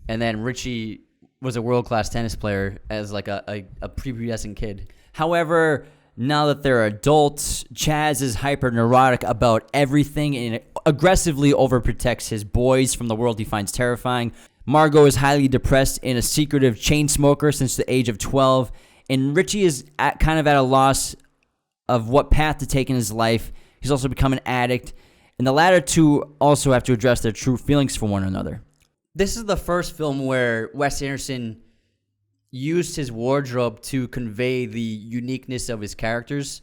And then Richie was a world-class tennis player as like a prepubescent kid. However, now that they're adults, Chaz is hyper-neurotic about everything and aggressively overprotects his boys from the world he finds terrifying. Margot is highly depressed and a secretive chain smoker since the age of 12. And Richie is kind of at a loss of what path to take in his life. He's also become an addict. And the latter two also have to address their true feelings for one another. This is the first film where Wes Anderson used his wardrobe to convey the uniqueness of his characters.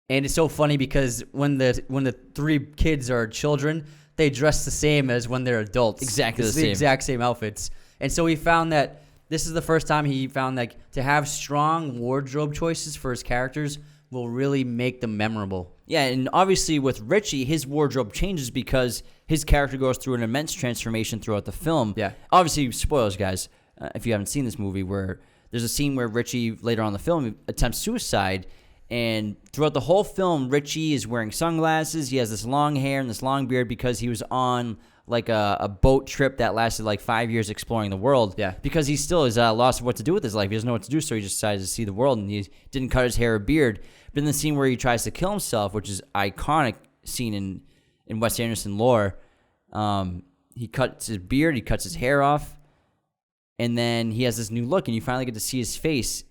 And it's so funny because when the three kids are children, they dress the same as when they're adults. Exactly it's the same. Exact same outfits. And so he found that this is the first time he found like to have strong wardrobe choices for his characters will really make them memorable. Yeah, and obviously with Richie, his wardrobe changes because his character goes through an immense transformation throughout the film. Yeah. Obviously, spoilers, guys, if you haven't seen this movie, where there's a scene where Richie, later on in the film, attempts suicide. And throughout the whole film, Richie is wearing sunglasses. He has this long hair and this long beard because he was on like a boat trip that lasted like 5 years exploring the world. Yeah. Because he still is at a loss of what to do with his life. He doesn't know what to do, so he just decided to see the world, and he didn't cut his hair or beard. But in the scene where he tries to kill himself, which is iconic scene in Wes Anderson lore, he cuts his beard, he cuts his hair off, and then he has this new look, and you finally get to see his face.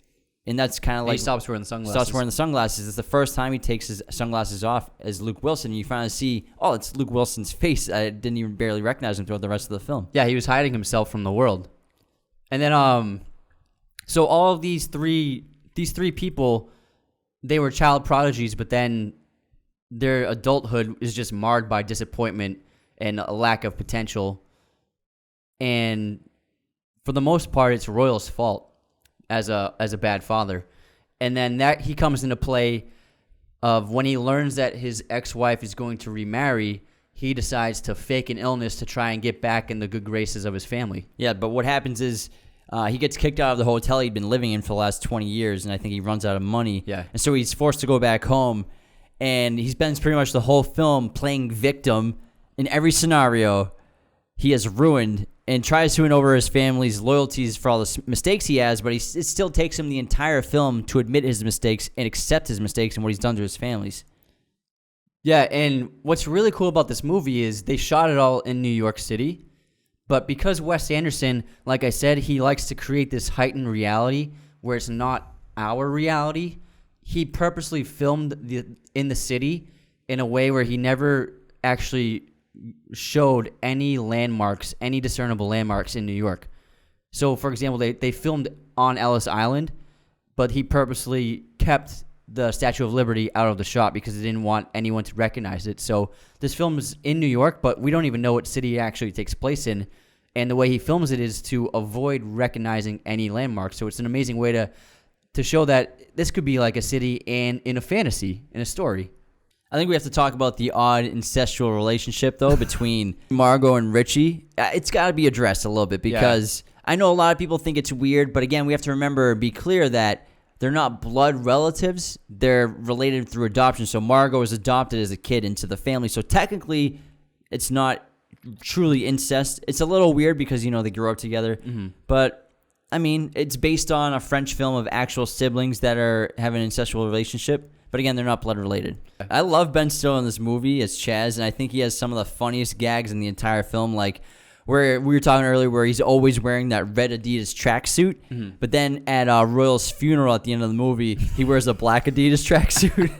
And that's kind of like... he stops wearing the sunglasses. Stops wearing the sunglasses. It's the first time he takes his sunglasses off as Luke Wilson. And you finally see, oh, it's Luke Wilson's face. I didn't even barely recognize him throughout the rest of the film. Yeah, he was hiding himself from the world. And then, so all of these three people, they were child prodigies, but then their adulthood is just marred by disappointment and a lack of potential. And for the most part, it's Royal's fault as a bad father. And then that he comes into play of when he learns that his ex-wife is going to remarry, he decides to fake an illness to try and get back in the good graces of his family. Yeah, but what happens is he gets kicked out of the hotel he'd been living in for the last 20 years, and I think he runs out of money. Yeah. And so he's forced to go back home, and he spends pretty much the whole film playing victim in every scenario he has ruined, and tries to win over his family's loyalties for all the mistakes he has, but it still takes him the entire film to admit his mistakes and accept his mistakes and what he's done to his families. Yeah, and what's really cool about this movie is they shot it all in New York City, but because Wes Anderson, like I said, he likes to create this heightened reality where it's not our reality, he purposely filmed in the city in a way where he never actually showed any landmarks, any discernible landmarks in New York. So, for example, they filmed on Ellis Island, but he purposely kept the Statue of Liberty out of the shot because he didn't want anyone to recognize it. So this film is in New York, but we don't even know what city it actually takes place in. And the way he films it is to avoid recognizing any landmarks. So it's an amazing way to show that this could be like a city and in a fantasy, in a story. I think we have to talk about the odd incestual relationship, though, between Margot and Richie. It's got to be addressed a little bit because I know a lot of people think it's weird, but again, we have to remember, be clear that they're not blood relatives. They're related through adoption. So Margot was adopted as a kid into the family. So technically, it's not truly incest. It's a little weird because, they grew up together. Mm-hmm. But, I mean, it's based on a French film of actual siblings that have an incestual relationship. But again, they're not blood related. I love Ben Stiller in this movie as Chaz, and I think he has some of the funniest gags in the entire film, like where we were talking earlier where he's always wearing that red Adidas tracksuit, mm-hmm. but then at Royal's funeral at the end of the movie, he wears a black Adidas tracksuit.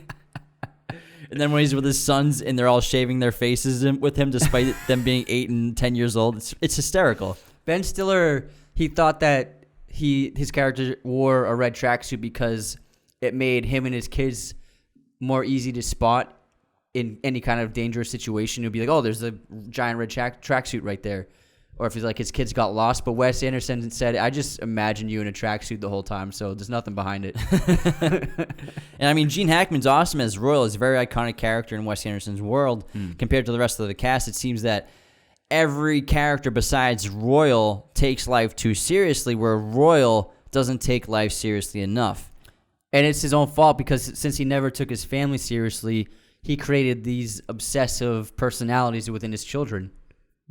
And then when he's with his sons and they're all shaving their faces with him despite them being 8 and 10 years old, it's hysterical. Ben Stiller, he thought that his character wore a red tracksuit because it made him and his kids more easy to spot in any kind of dangerous situation. He'll be like, oh, there's a giant red tracksuit right there. Or if he's like, his kids got lost. But Wes Anderson said, I just imagine you in a tracksuit the whole time, so there's nothing behind it. And I mean, Gene Hackman's awesome as Royal. He's a very iconic character in Wes Anderson's world. Compared to the rest of the cast, it seems that every character besides Royal takes life too seriously, where Royal doesn't take life seriously enough. And it's his own fault, because since he never took his family seriously, he created these obsessive personalities within his children.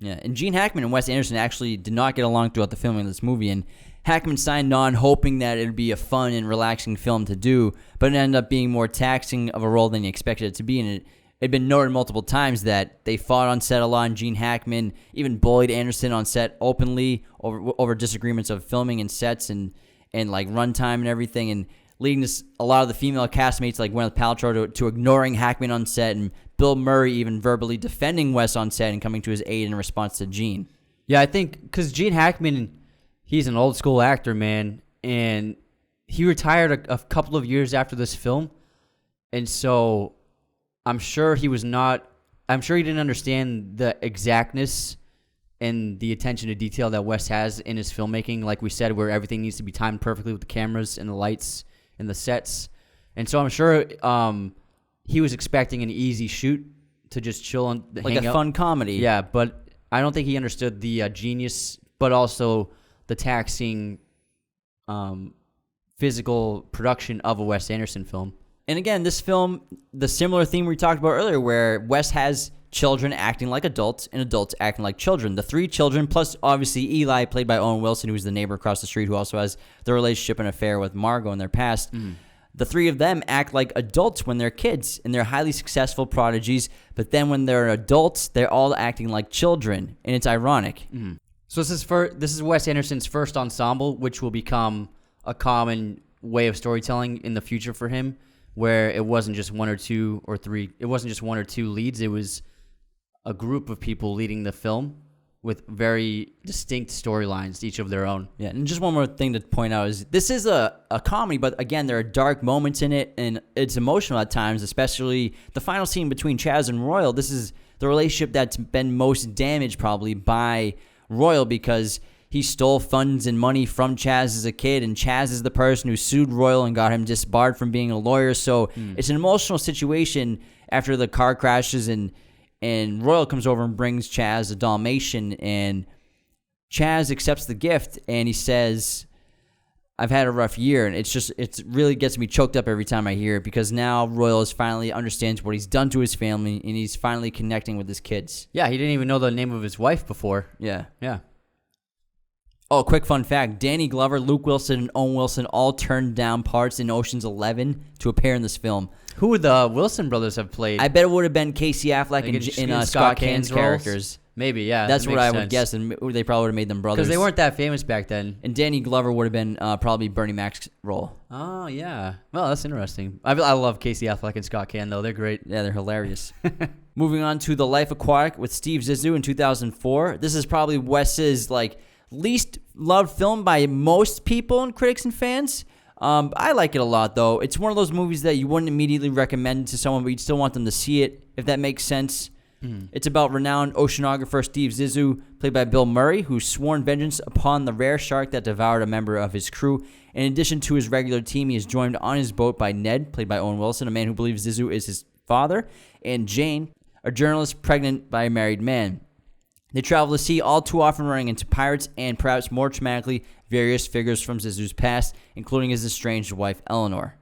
Yeah, and Gene Hackman and Wes Anderson actually did not get along throughout the filming of this movie, and Hackman signed on hoping that it would be a fun and relaxing film to do, but it ended up being more taxing of a role than he expected it to be, and it had been noted multiple times that they fought on set a lot, and Gene Hackman even bullied Anderson on set openly over disagreements of filming and sets and like runtime and everything, and leading to a lot of the female castmates like Gwyneth Paltrow to ignoring Hackman on set, and Bill Murray even verbally defending Wes on set and coming to his aid in response to Gene. Yeah, I think because Gene Hackman, he's an old school actor, man, and he retired a couple of years after this film, and so I'm sure he didn't understand the exactness and the attention to detail that Wes has in his filmmaking, like we said, where everything needs to be timed perfectly with the cameras and the lights and the sets. And so I'm sure he was expecting an easy shoot to just chill and like hang a out. fun comedy. Yeah, but I don't think he understood the genius, but also the taxing physical production of a Wes Anderson film. And again, this film, the similar theme we talked about earlier, where Wes has children acting like adults and adults acting like children. The three children, plus obviously Eli, played by Owen Wilson, who's the neighbor across the street, who also has the relationship and affair with Margot in their past. The three of them act like adults when they're kids, and they're highly successful prodigies. But then when they're adults, they're all acting like children, and it's ironic. So this is Wes Anderson's first ensemble, which will become a common way of storytelling in the future for him, where it wasn't just one or two or three. It wasn't just one or two leads. It was a group of people leading the film with very distinct storylines, each of their own. Yeah, and just one more thing to point out is this is a comedy, but again, there are dark moments in it, and it's emotional at times, especially the final scene between Chaz and Royal. This is the relationship that's been most damaged probably by Royal, because he stole funds and money from Chaz as a kid, and Chaz is the person who sued Royal and got him disbarred from being a lawyer. So it's an emotional situation after the car crashes, and Royal comes over and brings Chaz a Dalmatian, and Chaz accepts the gift, and he says, I've had a rough year, and it really gets me choked up every time I hear it, because now Royal finally understands what he's done to his family, and he's finally connecting with his kids. Yeah, he didn't even know the name of his wife before. Yeah. Yeah. Oh, quick fun fact. Danny Glover, Luke Wilson, and Owen Wilson all turned down parts in Ocean's 11 to appear in this film. Who would the Wilson brothers have played? I bet it would have been Casey Affleck and Scott Caan's characters. Maybe, yeah. That's what I would guess, and they probably would have made them brothers. Because they weren't that famous back then. And Danny Glover would have been probably Bernie Mac's role. Oh, yeah. Well, that's interesting. I love Casey Affleck and Scott Caan, though. They're great. Yeah, they're hilarious. Moving on to The Life Aquatic with Steve Zissou in 2004. This is probably Wes's least loved film by most people and critics and fans. I like it a lot, though. It's one of those movies that you wouldn't immediately recommend to someone, but you'd still want them to see it, if that makes sense. It's about renowned oceanographer Steve Zissou, played by Bill Murray, who's sworn vengeance upon the rare shark that devoured a member of his crew. In addition to his regular team, he is joined on his boat by Ned, played by Owen Wilson, a man who believes Zissou is his father, and Jane, a journalist pregnant by a married man. They travel the sea, all too often running into pirates and, perhaps more traumatically, various figures from Zissou's past, including his estranged wife, Eleanor.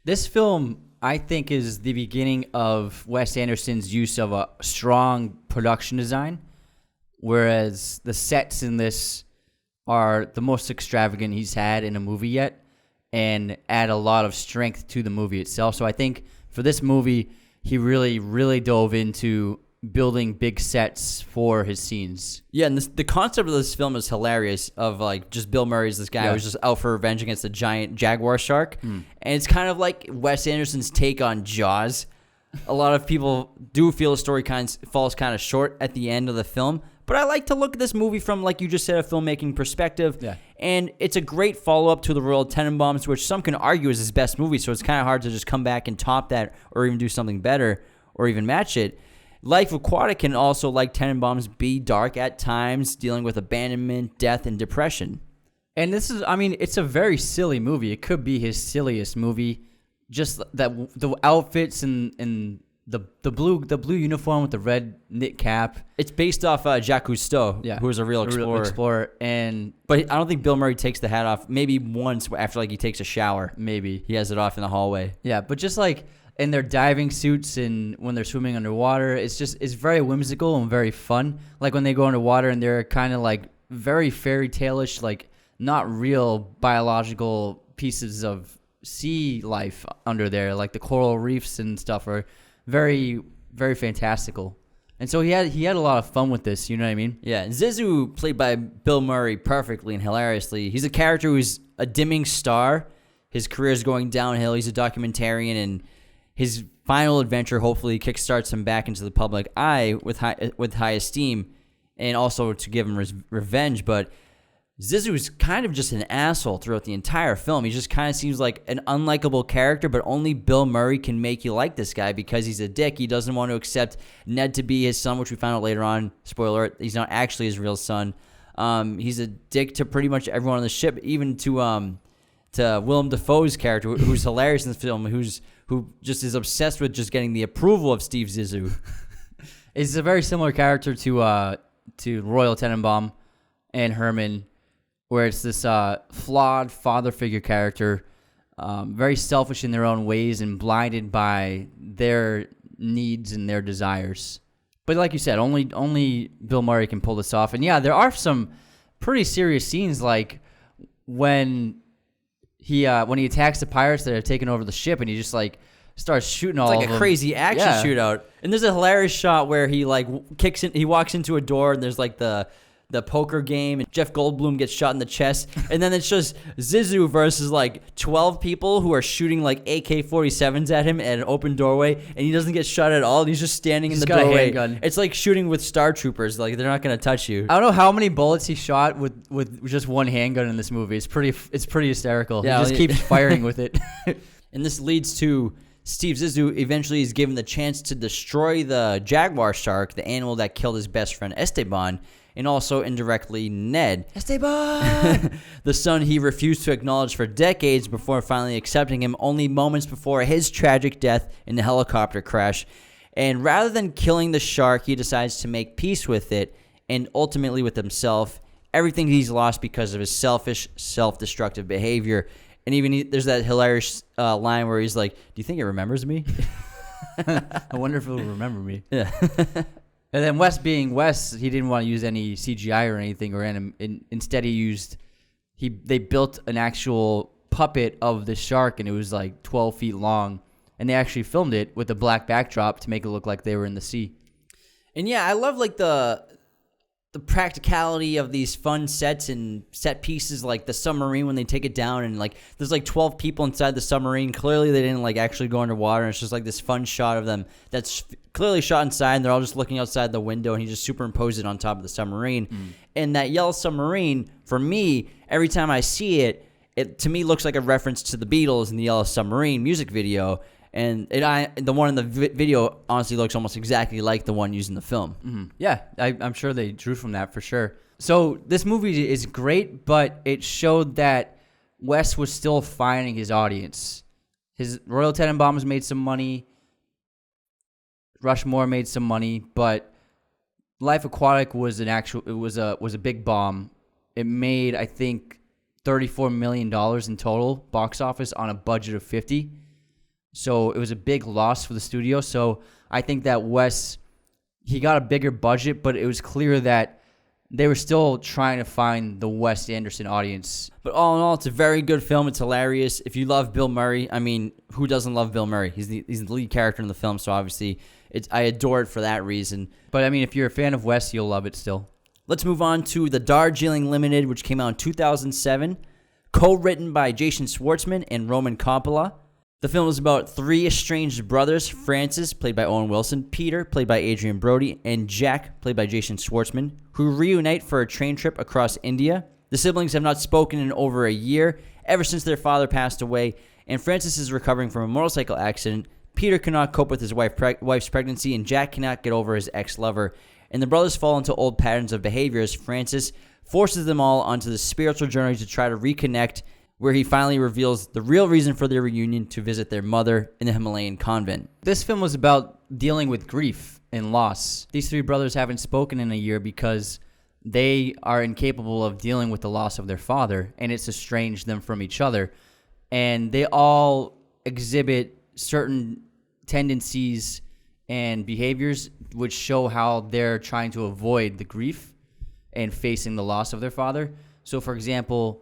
This film, I think, is the beginning of Wes Anderson's use of a strong production design, whereas the sets in this are the most extravagant he's had in a movie yet and add a lot of strength to the movie itself. So I think for this movie, he really, really dove into building big sets for his scenes. Yeah, and the concept of this film is hilarious, of just Bill Murray's this guy who's just out for revenge against a giant jaguar shark. And it's kind of like Wes Anderson's take on Jaws. A lot of people do feel the story falls kind of short at the end of the film, But I like to look at this movie from, like you just said, a filmmaking perspective. Yeah. And it's a great follow-up to the Royal Tenenbaums, which some can argue is his best movie, so it's kind of hard to just come back and top that or even do something better or even match it. Life Aquatic can also, like Tenenbaums, be dark at times, dealing with abandonment, death, and depression. And this is, I mean, it's a very silly movie. It could be his silliest movie. Just that the outfits and the blue uniform with the red knit cap. It's based off Jacques Cousteau, who was a real explorer. But I don't think Bill Murray takes the hat off. Maybe once after like he takes a shower. Maybe he has it off in the hallway. Yeah, but just like in their diving suits and when they're swimming underwater, it's very whimsical and very fun. Like when they go underwater and they're kind of like very fairy tale-ish, like not real biological pieces of sea life under there, like the coral reefs and stuff are very, very fantastical. And so he had a lot of fun with this, you know what I mean? Yeah, and Zissou, played by Bill Murray perfectly and hilariously. He's a character who's a dimming star. His career is going downhill. He's a documentarian, and his final adventure hopefully kickstarts him back into the public eye with high esteem, and also to give him revenge. But Zissou's kind of just an asshole throughout the entire film. He just kind of seems like an unlikable character, but only Bill Murray can make you like this guy because he's a dick. He doesn't want to accept Ned to be his son, which we found out later on. Spoiler alert, he's not actually his real son. He's a dick to pretty much everyone on the ship, even to Willem Dafoe's character, who's hilarious in this film, who just is obsessed with just getting the approval of Steve Zissou. It's a very similar character to Royal Tenenbaum and Herman, where it's this flawed father figure character, very selfish in their own ways and blinded by their needs and their desires. But like you said, only Bill Murray can pull this off. And yeah, there are some pretty serious scenes, like when he attacks the pirates that are taking over the ship, and he just like starts shooting all of them. It's like a crazy action shootout. And there's a hilarious shot where he like he walks into a door, and there's like the poker game, and Jeff Goldblum gets shot in the chest, and then it's just Zissou versus like 12 people who are shooting like AK-47s at him at an open doorway, and he doesn't get shot at all. And he's just standing in the doorway. A handgun. It's like shooting with Star Troopers. Like they're not gonna touch you. I don't know how many bullets he shot with just one handgun in this movie. It's pretty hysterical. Yeah, he just keeps firing with it. And this leads to Steve Zissou eventually is given the chance to destroy the jaguar shark, the animal that killed his best friend Esteban, and also indirectly Ned. Esteban! The son he refused to acknowledge for decades before finally accepting him only moments before his tragic death in the helicopter crash. And rather than killing the shark, he decides to make peace with it and ultimately with himself. Everything he's lost because of his selfish, self-destructive behavior. And even there's that hilarious line where he's like, "Do you think it remembers me?" I wonder if it'll remember me. Yeah. And then Wes being Wes, he didn't want to use any CGI or anything or instead they built an actual puppet of the shark, and it was like 12 feet long, and they actually filmed it with a black backdrop to make it look like they were in the sea. And yeah, I love like the practicality of these fun sets and set pieces, like the submarine when they take it down, and like there's like 12 people inside the submarine. Clearly they didn't like actually go underwater, and it's just like this fun shot of them that's clearly shot inside, and they're all just looking outside the window, and he just superimposed it on top of the submarine. And that yellow submarine, for me, every time I see it to me looks like a reference to the Beatles and the Yellow Submarine music video. And the one in the video honestly looks almost exactly like the one used in the film. Mm-hmm. Yeah, I'm sure they drew from that for sure. So this movie is great, but it showed that Wes was still finding his audience. His Royal Tenenbaums made some money. Rushmore made some money, but Life Aquatic was a big bomb. It made, I think, $34 million in total box office on a budget of 50. So it was a big loss for the studio. So I think that Wes, he got a bigger budget, but it was clear that they were still trying to find the Wes Anderson audience. But all in all, it's a very good film. It's hilarious. If you love Bill Murray, I mean, who doesn't love Bill Murray? He's the lead character in the film, so obviously I adore it for that reason. But I mean, if you're a fan of Wes, you'll love it still. Let's move on to the Darjeeling Limited, which came out in 2007, co-written by Jason Schwartzman and Roman Coppola. The film is about three estranged brothers, Francis, played by Owen Wilson, Peter, played by Adrian Brody, and Jack, played by Jason Schwartzman, who reunite for a train trip across India. The siblings have not spoken in over a year, ever since their father passed away, and Francis is recovering from a motorcycle accident. Peter cannot cope with his wife's pregnancy, and Jack cannot get over his ex-lover. And the brothers fall into old patterns of behavior as Francis forces them all onto the spiritual journey to try to reconnect, where he finally reveals the real reason for their reunion to visit their mother in the Himalayan convent. This film was about dealing with grief and loss. These three brothers haven't spoken in a year because they are incapable of dealing with the loss of their father, and it's estranged them from each other. And they all exhibit certain tendencies and behaviors which show how they're trying to avoid the grief and facing the loss of their father. So, for example,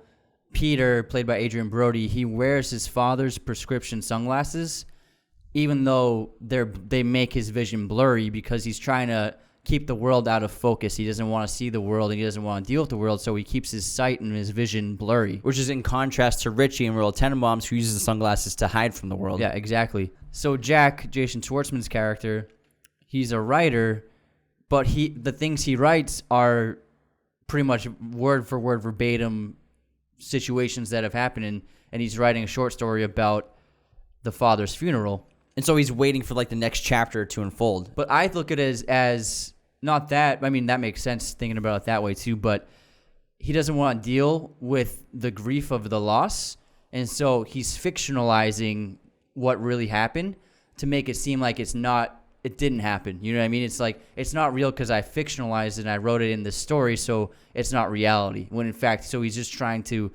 Peter, played by Adrian Brody, he wears his father's prescription sunglasses, even though they make his vision blurry because he's trying to keep the world out of focus. He doesn't want to see the world, and he doesn't want to deal with the world, so he keeps his sight and his vision blurry. Which is in contrast to Richie in Royal Tenenbaums, who uses the sunglasses to hide from the world. Yeah, exactly. So Jack, Jason Schwartzman's character, he's a writer, but the things he writes are pretty much word for word verbatim situations that have happened, and he's writing a short story about the father's funeral. And so he's waiting for like the next chapter to unfold. But I look at it as not that. I mean, that makes sense thinking about it that way too, but he doesn't want to deal with the grief of the loss, and so he's fictionalizing what really happened to make it seem like it didn't happen. You know what I mean? It's like, it's not real because I fictionalized it and I wrote it in this story, so it's not reality. When in fact, so he's just trying to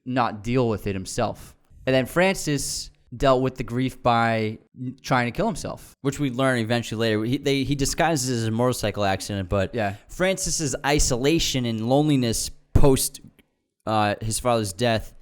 not deal with it himself. And then Francis dealt with the grief by trying to kill himself. Which we learn eventually later. He disguises it as a motorcycle accident, but yeah. Francis's isolation and loneliness post his father's death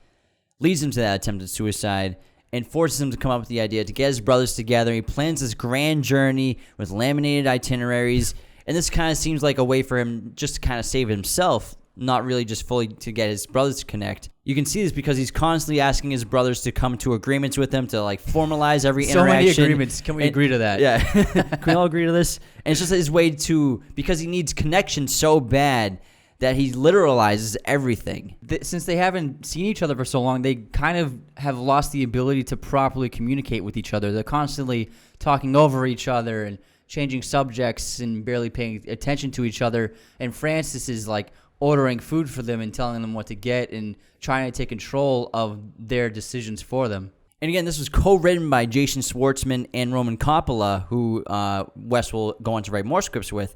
leads him to that attempted suicide and forces him to come up with the idea to get his brothers together. He plans this grand journey with laminated itineraries, and this kind of seems like a way for him just to kind of save himself, not really just fully to get his brothers to connect. You can see this because he's constantly asking his brothers to come to agreements with him to like formalize every interaction. So many agreements. Can we agree to that? Yeah. Can we all agree to this? And it's just his way to, because he needs connection so bad that he literalizes everything. Since they haven't seen each other for so long, they kind of have lost the ability to properly communicate with each other. They're constantly talking over each other and changing subjects and barely paying attention to each other. And Francis is like ordering food for them and telling them what to get and trying to take control of their decisions for them. And again, this was co-written by Jason Schwartzman and Roman Coppola, who Wes will go on to write more scripts with.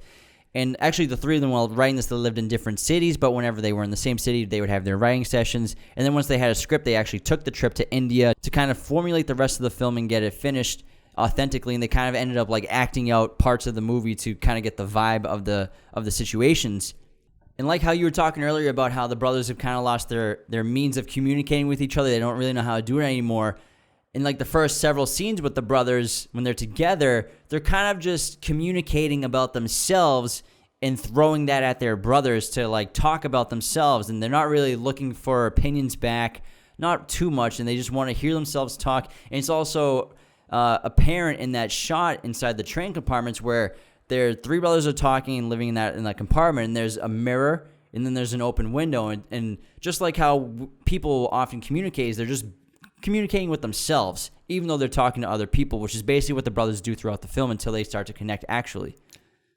And actually, the three of them, while writing this, they lived in different cities, but whenever they were in the same city, they would have their writing sessions. And then once they had a script, they actually took the trip to India to kind of formulate the rest of the film and get it finished authentically. And they kind of ended up like acting out parts of the movie to kind of get the vibe of the situations. And like how you were talking earlier about how the brothers have kind of lost their means of communicating with each other. They don't really know how to do it anymore. In like the first several scenes with the brothers, when they're together, they're kind of just communicating about themselves and throwing that at their brothers to like talk about themselves. And they're not really looking for opinions back, not too much. And they just want to hear themselves talk. And it's also apparent in that shot inside the train compartments where their three brothers are talking and living in that compartment. And there's a mirror and then there's an open window. And just like how people often communicate, is they're just communicating with themselves, even though they're talking to other people, which is basically what the brothers do throughout the film until they start to connect actually.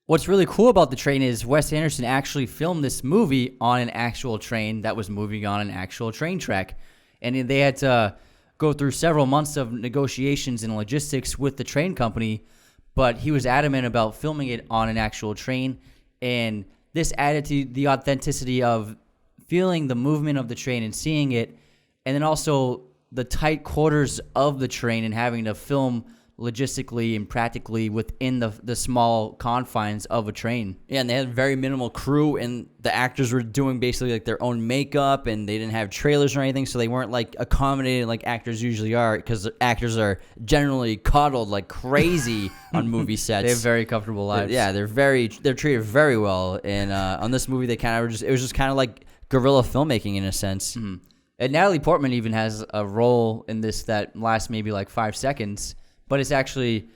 What's really cool about the train is Wes Anderson actually filmed this movie on an actual train that was moving on an actual train track. And they had to go through several months of negotiations and logistics with the train company, but he was adamant about filming it on an actual train. And this added to the authenticity of feeling the movement of the train and seeing it, and then also the tight quarters of the train and having to film logistically and practically within the small confines of a train. Yeah, and they had very minimal crew, and the actors were doing basically like their own makeup, and they didn't have trailers or anything, so they weren't like accommodated like actors usually are, because actors are generally coddled like crazy on movie sets. They have very comfortable lives. Yeah, they're treated very well, and on this movie they kind of it was just kind of like guerrilla filmmaking in a sense. Mm-hmm. And Natalie Portman even has a role in this that lasts maybe like 5 seconds, but it's actually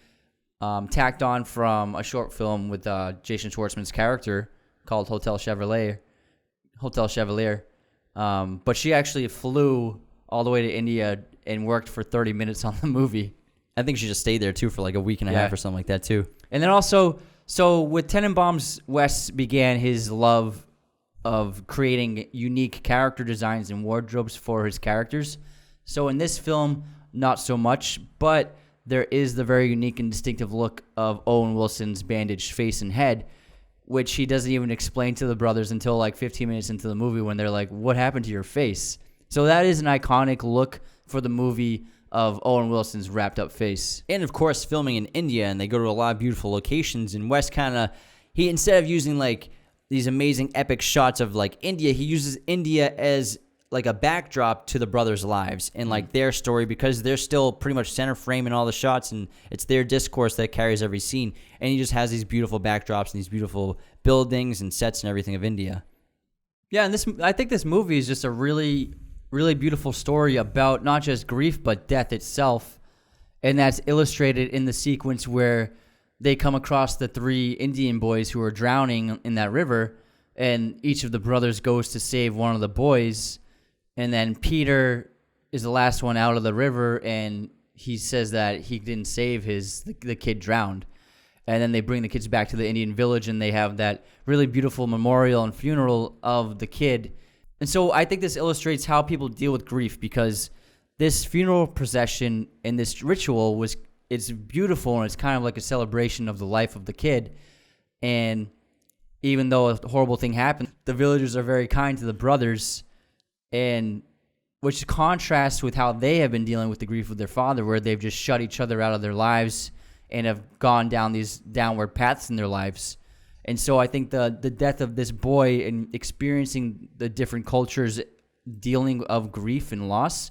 tacked on from a short film with Jason Schwartzman's character called Hotel Chevalier. But she actually flew all the way to India and worked for 30 minutes on the movie. I think she just stayed there too for like a week and a half or something like that too. And then also, so with Tenenbaums, Wes began his love of creating unique character designs and wardrobes for his characters. So in this film, not so much, but there is the very unique and distinctive look of Owen Wilson's bandaged face and head, which he doesn't even explain to the brothers until like 15 minutes into the movie when they're like, what happened to your face? So that is an iconic look for the movie of Owen Wilson's wrapped up face. And of course, filming in India, and they go to a lot of beautiful locations. And Wes he instead of using like these amazing epic shots of like India, he uses India as like a backdrop to the brothers' lives and like their story, because they're still pretty much center frame in all the shots, and it's their discourse that carries every scene. And he just has these beautiful backdrops and these beautiful buildings and sets and everything of India. Yeah, and I think this movie is just a really, really beautiful story about not just grief but death itself, and that's illustrated in the sequence where they come across the 3 Indian boys who are drowning in that river, and each of the brothers goes to save one of the boys, and then Peter is the last one out of the river, and he says that he didn't save the kid drowned. And then they bring the kids back to the Indian village, and they have that really beautiful memorial and funeral of the kid. And so I think this illustrates how people deal with grief, because this funeral procession and this ritual it's beautiful, and it's kind of like a celebration of the life of the kid. And even though a horrible thing happened, the villagers are very kind to the brothers, and which contrasts with how they have been dealing with the grief of their father, where they've just shut each other out of their lives and have gone down these downward paths in their lives. And so I think the death of this boy and experiencing the different cultures dealing of grief and loss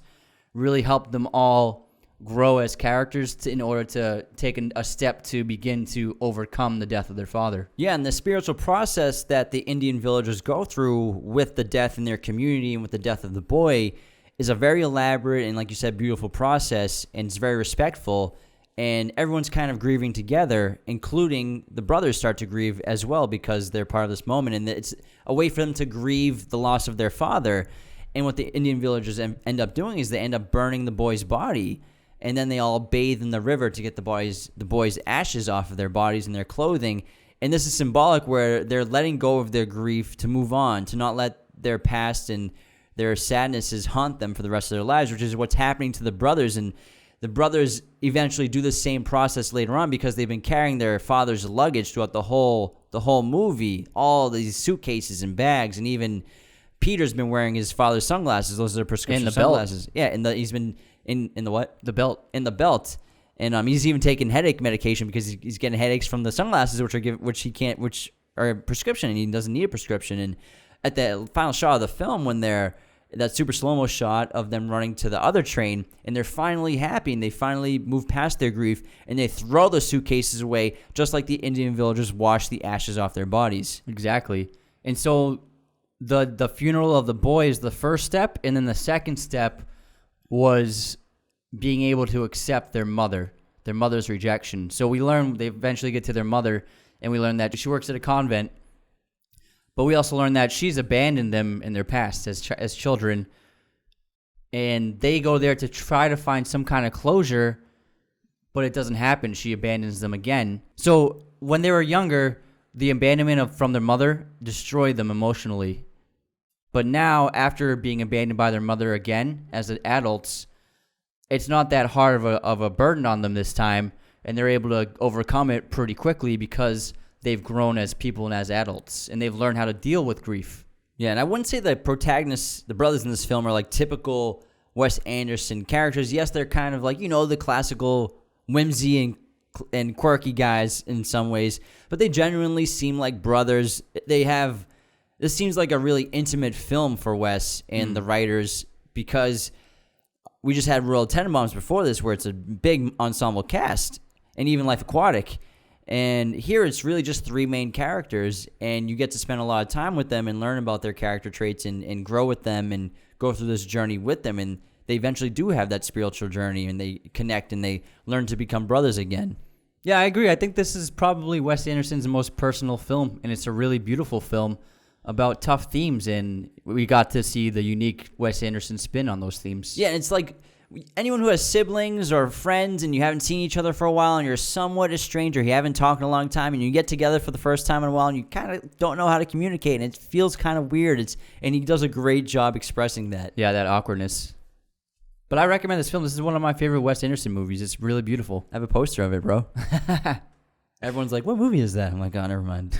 really helped them all grow as characters in order to take a step to begin to overcome the death of their father. Yeah, and the spiritual process that the Indian villagers go through with the death in their community and with the death of the boy is a very elaborate and, like you said, beautiful process, and it's very respectful, and everyone's kind of grieving together, including the brothers start to grieve as well because they're part of this moment, and it's a way for them to grieve the loss of their father. And what the Indian villagers end up doing is they end up burning the boy's body, and then they all bathe in the river to get the boys' ashes off of their bodies and their clothing. And this is symbolic, where they're letting go of their grief to move on, to not let their past and their sadnesses haunt them for the rest of their lives, which is what's happening to the brothers. And the brothers eventually do the same process later on, because they've been carrying their father's luggage throughout the whole movie, all these suitcases and bags, and even Peter's been wearing his father's sunglasses. Those are prescription sunglasses. Yeah, and he's been in the what? The belt. In the belt. And he's even taking headache medication because he's getting headaches from the sunglasses, which are a prescription, and he doesn't need a prescription. And at the final shot of the film, when that super slow-mo shot of them running to the other train, and they're finally happy, and they finally move past their grief, and they throw the suitcases away, just like the Indian villagers wash the ashes off their bodies. Exactly. And so the funeral of the boy is the first step, and then the second step was being able to accept their mother's rejection. So we learn they eventually get to their mother, and we learn that she works at a convent, but we also learn that she's abandoned them in their past as children, and they go there to try to find some kind of closure, but it doesn't happen. She abandons them again. So when they were younger, the abandonment from their mother destroyed them emotionally. But now, after being abandoned by their mother again as adults, it's not that hard of a burden on them this time, and they're able to overcome it pretty quickly because they've grown as people and as adults, and they've learned how to deal with grief. Yeah, and I wouldn't say the protagonists, the brothers in this film, are like typical Wes Anderson characters. Yes, they're kind of like, the classical whimsy and quirky guys in some ways, but they genuinely seem like brothers. This seems like a really intimate film for Wes and the writers, because we just had Royal Tenenbaums before this, where it's a big ensemble cast, and even Aquatic. And here it's really just three main characters, and you get to spend a lot of time with them and learn about their character traits and grow with them and go through this journey with them. And they eventually do have that spiritual journey, and they connect and they learn to become brothers again. Yeah, I agree. I think this is probably Wes Anderson's most personal film, and it's a really beautiful film about tough themes, and we got to see the unique Wes Anderson spin on those themes. Yeah, and it's like anyone who has siblings or friends and you haven't seen each other for a while and you're somewhat a stranger, you haven't talked in a long time, and you get together for the first time in a while and you kind of don't know how to communicate, and it feels kind of weird. And he does a great job expressing that. Yeah, that awkwardness. But I recommend this film. This is one of my favorite Wes Anderson movies. It's really beautiful. I have a poster of it, bro. Everyone's like, what movie is that? I'm like, oh, never mind.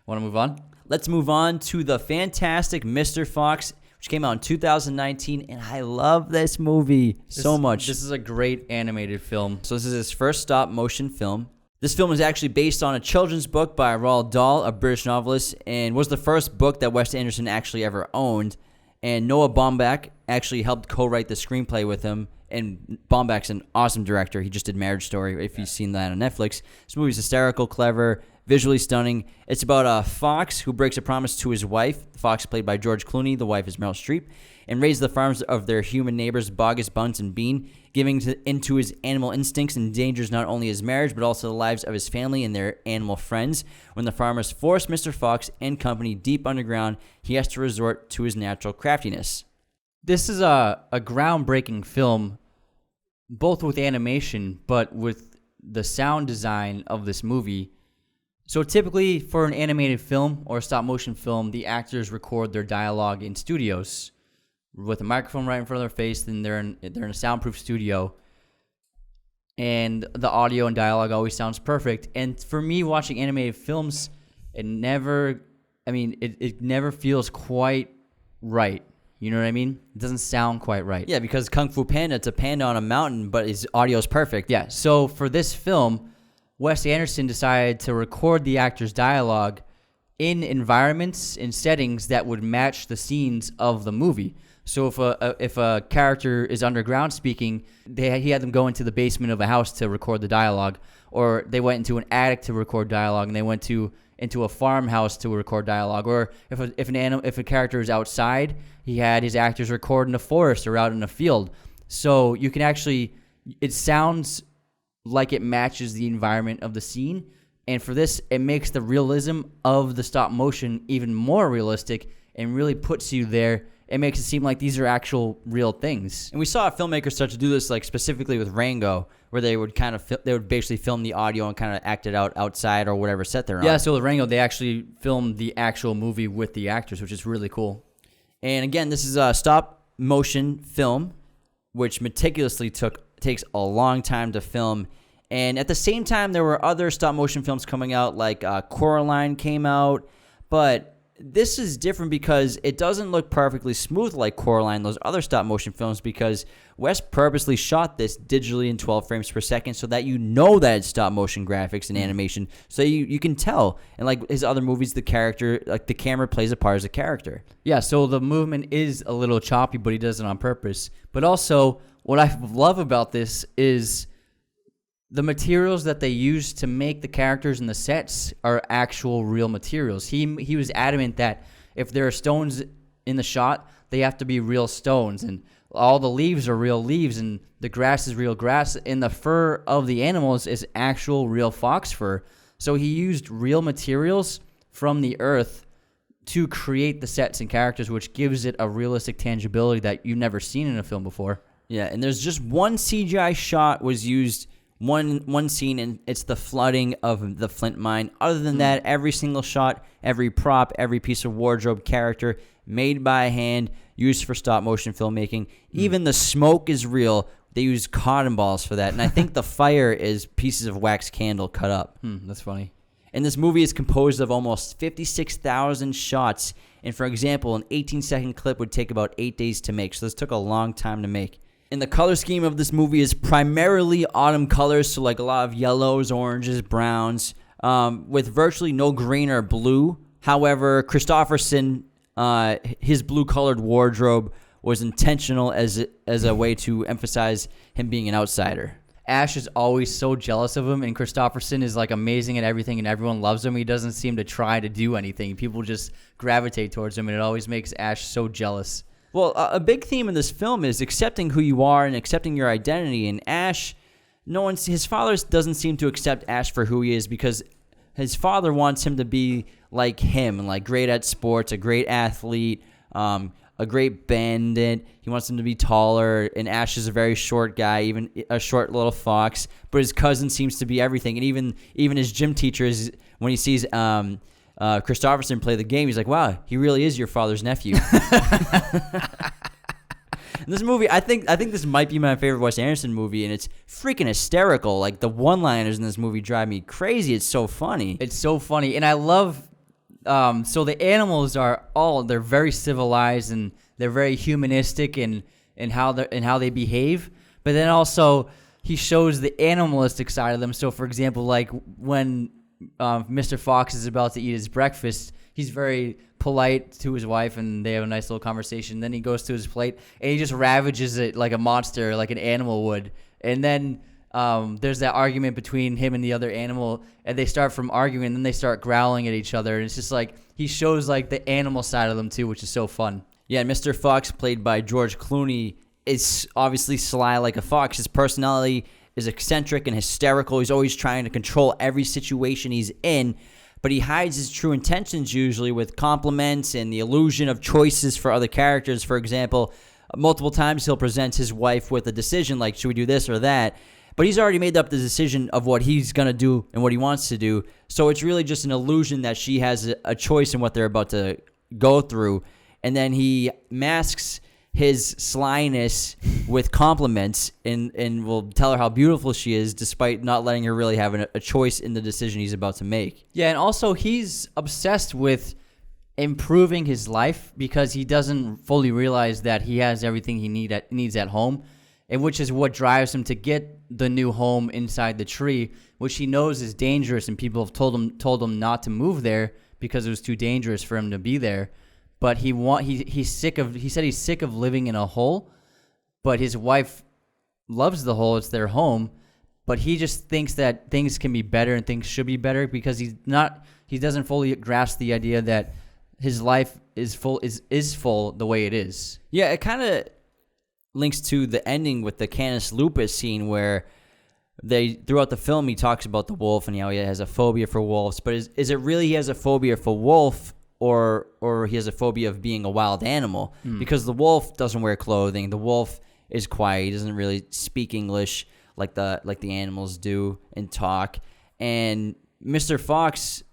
Want to move on? Let's move on to the fantastic Mr. Fox, which came out in 2019, and I love this movie so much. This is a great animated film. So this is his first stop-motion film. This film is actually based on a children's book by Roald Dahl, a British novelist, and was the first book that Wes Anderson actually ever owned. And Noah Baumbach actually helped co-write the screenplay with him. And Baumbach's an awesome director. He just did Marriage Story, if you've seen that on Netflix. This movie's hysterical, clever, visually stunning. It's about a fox who breaks a promise to his wife. The fox, played by George Clooney, the wife is Meryl Streep, and raises the farms of their human neighbors, Bogus, Bunce, and Bean, giving into his animal instincts and endangers not only his marriage, but also the lives of his family and their animal friends. When the farmers force Mr. Fox and company deep underground, he has to resort to his natural craftiness. This is a groundbreaking film, both with animation, but with the sound design of this movie. So typically for an animated film or a stop-motion film, the actors record their dialogue in studios with a microphone right in front of their face, then they're in a soundproof studio, and the audio and dialogue always sounds perfect. And for me, watching animated films, it never feels quite right. You know what I mean? It doesn't sound quite right. Yeah, because Kung Fu Panda, it's a panda on a mountain, but his audio is perfect. Yeah, so for this film, Wes Anderson decided to record the actors' dialogue in environments and settings that would match the scenes of the movie. So if a character is underground speaking, he had them go into the basement of a house to record the dialogue, or they went into an attic to record dialogue, and they went into a farmhouse to record dialogue. Or if a character is outside, he had his actors record in a forest or out in a field. So you can actually, it sounds like it matches the environment of the scene. And for this, it makes the realism of the stop motion even more realistic and really puts you there. It makes it seem like these are actual real things. And we saw a filmmaker start to do this, like specifically with Rango, where they would basically film the audio and kind of act it out outside or whatever set they're on. Yeah, so with Rango, they actually filmed the actual movie with the actors, which is really cool. And again, this is a stop motion film, which meticulously takes a long time to film. And at the same time, there were other stop motion films coming out, like Coraline came out, but this is different because it doesn't look perfectly smooth like Coraline, those other stop motion films, because Wes purposely shot this digitally in 12 frames per second so that you know that it's stop motion graphics and animation, so you can tell. And like his other movies, the camera plays a part as a character. Yeah, so the movement is a little choppy, but he does it on purpose. But also, what I love about this is the materials that they use to make the characters and the sets are actual real materials. He was adamant that if there are stones in the shot, they have to be real stones, and all the leaves are real leaves, and the grass is real grass, and the fur of the animals is actual real fox fur. So he used real materials from the earth to create the sets and characters, which gives it a realistic tangibility that you've never seen in a film before. Yeah, and there's just one CGI shot was used, one scene, and it's the flooding of the Flint mine. Other than that, every single shot, every prop, every piece of wardrobe, character, made by hand, used for stop motion filmmaking. Even the smoke is real. They use cotton balls for that, and I think the fire is pieces of wax candle cut up. That's funny. And this movie is composed of almost 56,000 shots, and for example, an 18-second clip would take about 8 days to make, so this took a long time to make. And the color scheme of this movie is primarily autumn colors, so like a lot of yellows, oranges, browns, with virtually no green or blue. However, Christopherson, his blue-colored wardrobe was intentional as a way to emphasize him being an outsider. Ash is always so jealous of him, and Christopherson is like amazing at everything, and everyone loves him. He doesn't seem to try to do anything. People just gravitate towards him, and it always makes Ash so jealous. Well, a big theme in this film is accepting who you are and accepting your identity. And Ash, his father doesn't seem to accept Ash for who he is because his father wants him to be like him, like great at sports, a great athlete, a great bandit. He wants him to be taller, and Ash is a very short guy, even a short little fox. But his cousin seems to be everything, and even his gym teacher is, when he sees Christopherson play the game, he's like, "Wow, he really is your father's nephew." This movie, I think this might be my favorite Wes Anderson movie, and it's freaking hysterical. Like, the one-liners in this movie drive me crazy. It's so funny. It's so funny, and I love. So the animals they're very civilized and they're very humanistic in how they behave. But then also he shows the animalistic side of them. So for example, like when Mr. Fox is about to eat his breakfast, he's very polite to his wife and they have a nice little conversation. Then he goes to his plate and he just ravages it like a monster, like an animal would. And then there's that argument between him and the other animal, and they start from arguing, and then they start growling at each other, and it's just like he shows like the animal side of them too, which is so fun. Yeah, and Mr. Fox, played by George Clooney, is obviously sly like a fox. His personality is eccentric and hysterical. He's always trying to control every situation he's in, but he hides his true intentions usually with compliments and the illusion of choices for other characters. For example, multiple times he'll present his wife with a decision like, should we do this or that? But he's already made up the decision of what he's going to do and what he wants to do. So it's really just an illusion that she has a choice in what they're about to go through. And then he masks his slyness with compliments and will tell her how beautiful she is despite not letting her really have a choice in the decision he's about to make. Yeah, and also he's obsessed with improving his life because he doesn't fully realize that he has everything he needs at home. And which is what drives him to get the new home inside the tree, which he knows is dangerous, and people have told him not to move there because it was too dangerous for him to be there. But he's sick of. He said he's sick of living in a hole, but his wife loves the hole; it's their home. But he just thinks that things can be better and things should be better because he doesn't fully grasp the idea that his life is full the way it is. Yeah, it kind of links to the ending with the Canis Lupus scene where throughout the film he talks about the wolf and how he has a phobia for wolves. But is it really he has a phobia for wolf or he has a phobia of being a wild animal? Because the wolf doesn't wear clothing. The wolf is quiet. He doesn't really speak English like the animals do and talk. And Mr. Fox,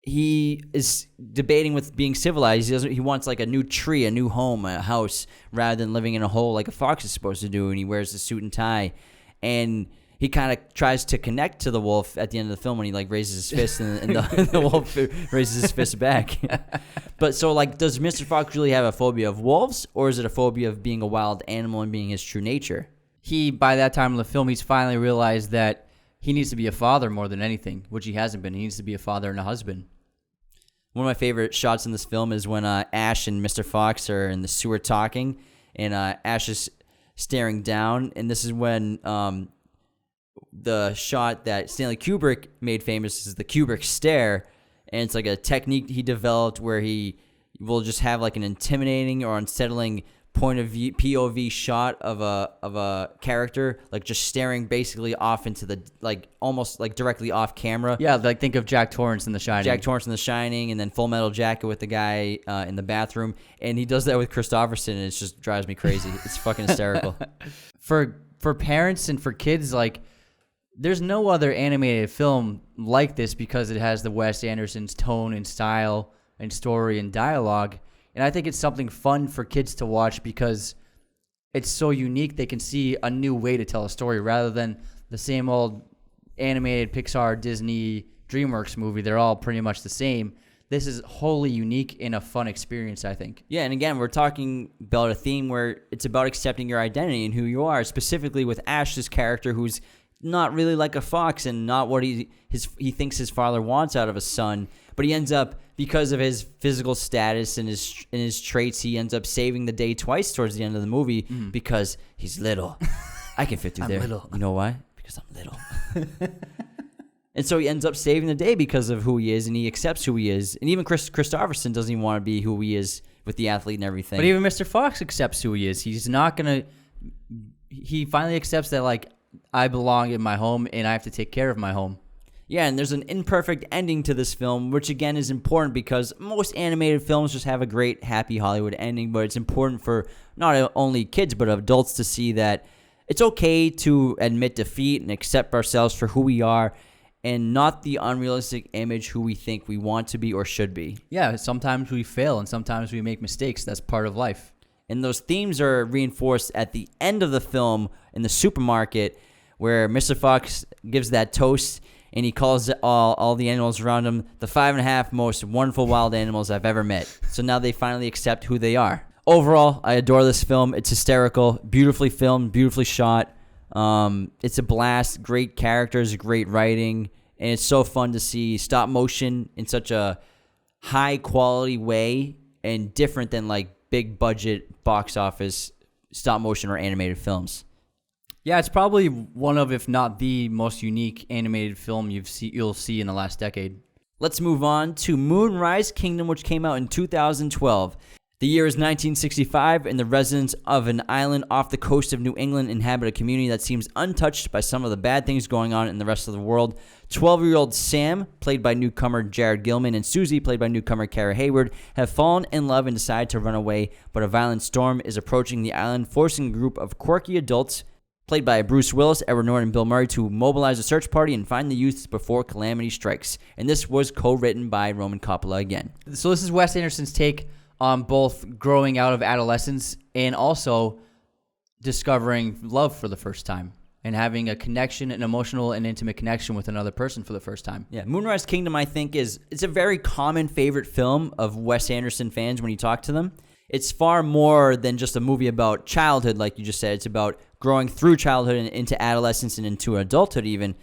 he is debating with being civilized. He wants like a new tree, a new home, a house, rather than living in a hole like a fox is supposed to do. And he wears a suit and tie, and he kind of tries to connect to the wolf at the end of the film when he like raises his fist and the wolf raises his fist back. But so like, does Mr. Fox really have a phobia of wolves, or is it a phobia of being a wild animal and being his true nature? By that time in the film, he's finally realized that he needs to be a father more than anything, which he hasn't been. He needs to be a father and a husband. One of my favorite shots in this film is when Ash and Mr. Fox are in the sewer talking, and Ash is staring down, and this is when the shot that Stanley Kubrick made famous is the Kubrick stare, and it's like a technique he developed where he will just have like an intimidating or unsettling point of view, POV shot of a character, like just staring basically off into the, like almost like directly off camera. Yeah, like think of Jack Torrance in The Shining. Jack Torrance in The Shining, and then Full Metal Jacket with the guy in the bathroom, and he does that with Christopherson, and it just drives me crazy. It's fucking hysterical. For parents and for kids, like there's no other animated film like this because it has the Wes Anderson's tone and style and story and dialogue. And I think it's something fun for kids to watch because it's so unique. They can see a new way to tell a story rather than the same old animated Pixar, Disney, DreamWorks movie. They're all pretty much the same. This is wholly unique and a fun experience, I think. Yeah, and again, we're talking about a theme where it's about accepting your identity and who you are, specifically with Ash's character, who's not really like a fox and not what he thinks his father wants out of a son. But he ends up, because of his physical status and his traits, he ends up saving the day twice towards the end of the movie because he's little. I can fit through I'm there. little. You know why? Because I'm little. And so he ends up saving the day because of who he is, and he accepts who he is. And even Christopherson doesn't even want to be who he is with the athlete and everything. But even Mr. Fox accepts who he is. He's not going to... He finally accepts that, like, I belong in my home, and I have to take care of my home. Yeah, and there's an imperfect ending to this film, which, again, is important because most animated films just have a great, happy Hollywood ending, but it's important for not only kids, but adults to see that it's okay to admit defeat and accept ourselves for who we are, and not the unrealistic image who we think we want to be or should be. Yeah, sometimes we fail and sometimes we make mistakes. That's part of life. And those themes are reinforced at the end of the film in the supermarket where Mr. Fox gives that toast and he calls all the animals around him the 5.5 most wonderful wild animals I've ever met. So now they finally accept who they are. Overall, I adore this film. It's hysterical, beautifully filmed, beautifully shot. It's a blast, great characters, great writing, and it's so fun to see stop motion in such a high quality way and different than like big budget box office stop motion or animated films. Yeah, it's probably one of, if not the most unique animated film you'll see in the last decade. Let's move on to Moonrise Kingdom, which came out in 2012. The year is 1965, and the residents of an island off the coast of New England inhabit a community that seems untouched by some of the bad things going on in the rest of the world. 12-year-old Sam, played by newcomer Jared Gilman, and Susie, played by newcomer Kara Hayward, have fallen in love and decide to run away, but a violent storm is approaching the island, forcing a group of quirky adults, played by Bruce Willis, Edward Norton, and Bill Murray, to mobilize a search party and find the youth before calamity strikes. And this was co-written by Roman Coppola again. So this is Wes Anderson's take on both growing out of adolescence and also discovering love for the first time and having a connection, an emotional and intimate connection with another person for the first time. Yeah, Moonrise Kingdom, I think, it's a very common favorite film of Wes Anderson fans when you talk to them. It's far more than just a movie about childhood, like you just said. It's about growing through childhood and into adolescence and into adulthood even.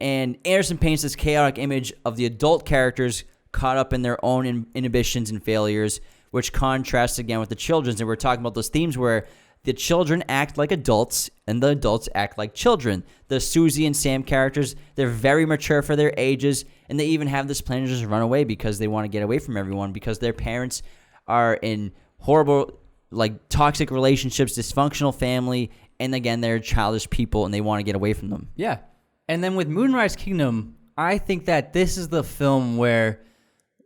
And Anderson paints this chaotic image of the adult characters caught up in their own inhibitions and failures, which contrasts again with the children's. And we're talking about those themes where the children act like adults and the adults act like children. The Susie and Sam characters, they're very mature for their ages, and they even have this plan to just run away because they want to get away from everyone because their parents are in horrible, like, toxic relationships, dysfunctional family, and again, they're childish people and they want to get away from them. Yeah. And then with Moonrise Kingdom, I think that this is the film where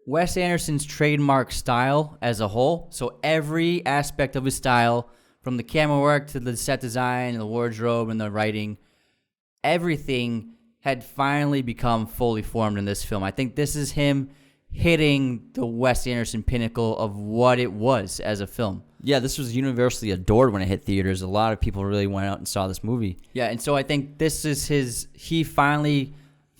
Wes Anderson's trademark style as a whole, so every aspect of his style, from the camera work to the set design and the wardrobe and the writing, everything had finally become fully formed in this film. I think this is him hitting the Wes Anderson pinnacle of what it was as a film. Yeah, this was universally adored when it hit theaters. A lot of people really went out and saw this movie. Yeah, and so I think this is he finally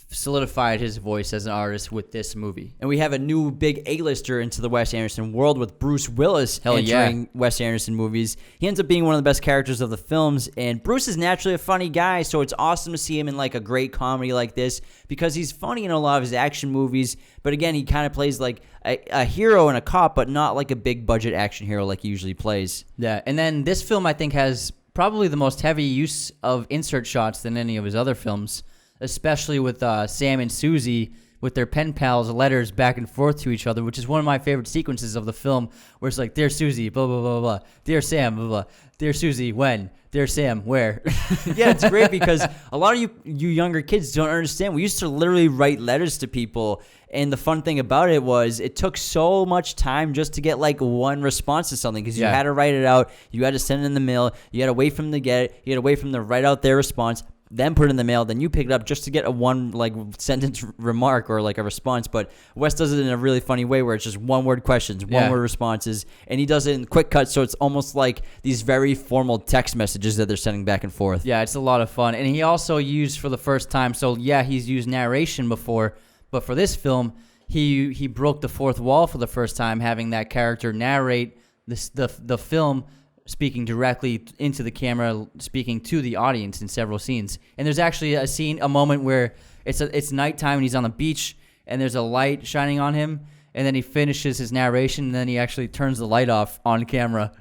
solidified his voice as an artist with this movie. And we have a new big A-lister into the Wes Anderson world with Bruce Willis entering Wes Anderson movies. He ends up being one of the best characters of the films, and Bruce is naturally a funny guy, so it's awesome to see him in like a great comedy like this because he's funny in a lot of his action movies, but again, he kind of plays like a hero and a cop, but not like a big budget action hero like he usually plays. Yeah, and then this film I think has probably the most heavy use of insert shots than any of his other films, especially with Sam and Susie with their pen pals letters back and forth to each other, which is one of my favorite sequences of the film, where it's like, "Dear Susie, blah, blah, blah, blah. Dear Sam, blah, blah. Dear Susie, when? Dear Sam, where?" Yeah, it's great because a lot of you younger kids don't understand. We used to literally write letters to people, and the fun thing about it was it took so much time just to get like one response to something because you had to write it out, you had to send it in the mail, you had to wait for them to get it, you had to wait for them to write out their response, then put it in the mail, then you pick it up just to get a one like sentence remark or like a response. But Wes does it in a really funny way where it's just one word questions, one word responses, and he does it in quick cuts, so it's almost like these very formal text messages that they're sending back and forth. Yeah, it's a lot of fun. And he also used for the first time, so yeah, he's used narration before, but for this film, he broke the fourth wall for the first time, having that character narrate the film, speaking directly into the camera, speaking to the audience in several scenes. And there's actually a moment where it's nighttime and he's on the beach and there's a light shining on him, and then he finishes his narration and then he actually turns the light off on camera.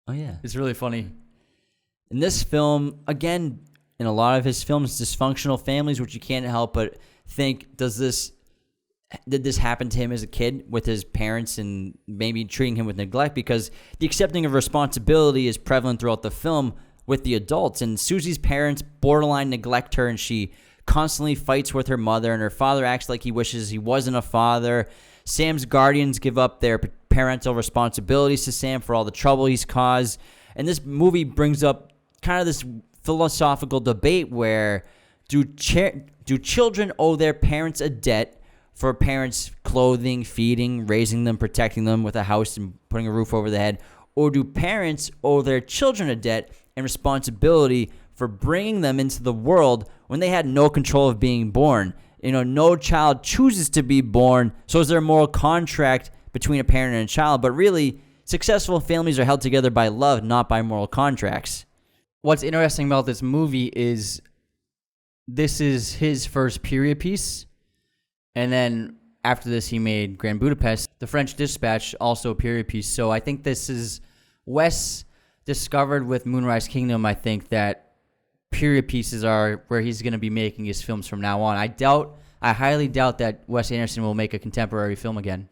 Oh yeah, it's really funny. In this film, again, in a lot of his films, dysfunctional families, which you can't help but think, did this happen to him as a kid with his parents and maybe treating him with neglect? Because the accepting of responsibility is prevalent throughout the film with the adults. And Susie's parents borderline neglect her, and she constantly fights with her mother, and her father acts like he wishes he wasn't a father. Sam's guardians give up their parental responsibilities to Sam for all the trouble he's caused. And this movie brings up kind of this philosophical debate where do children owe their parents a debt for parents' clothing, feeding, raising them, protecting them with a house and putting a roof over their head? Or do parents owe their children a debt and responsibility for bringing them into the world when they had no control of being born? No child chooses to be born, so is there a moral contract between a parent and a child? But really, successful families are held together by love, not by moral contracts. What's interesting about this movie is this is his first period piece, and then after this he made Grand Budapest. The French Dispatch, also a period piece. So I think this is Wes discovered with Moonrise Kingdom, I think, that period pieces are where he's going to be making his films from now on. I highly doubt that Wes Anderson will make a contemporary film again.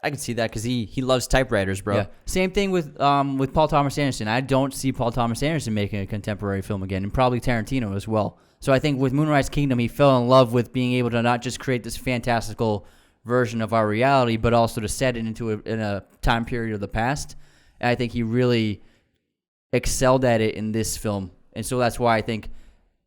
I can see that because he loves typewriters, bro. Yeah. Same thing with Paul Thomas Anderson. I don't see Paul Thomas Anderson making a contemporary film again, and probably Tarantino as well. So I think with Moonrise Kingdom, he fell in love with being able to not just create this fantastical version of our reality, but also to set it in a time period of the past. And I think he really excelled at it in this film. And so that's why I think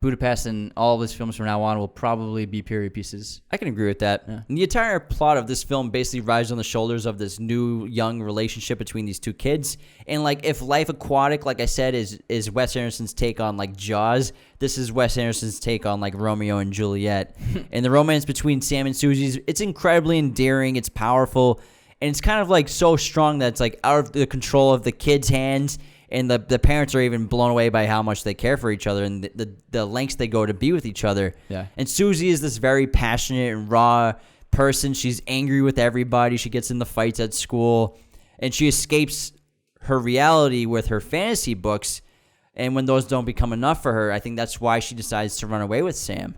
Budapest and all of his films from now on will probably be period pieces. I can agree with that. Yeah. And the entire plot of this film basically rides on the shoulders of this new young relationship between these two kids. And if Life Aquatic, like I said, is Wes Anderson's take on Jaws, this is Wes Anderson's take on Romeo and Juliet. And the romance between Sam and Susie, it's incredibly endearing, it's powerful, and it's kind of so strong that it's out of the control of the kids' hands. And the parents are even blown away by how much they care for each other and the lengths they go to be with each other. Yeah. And Susie is this very passionate and raw person. She's angry with everybody. She gets in the fights at school. And she escapes her reality with her fantasy books. And when those don't become enough for her, I think that's why she decides to run away with Sam.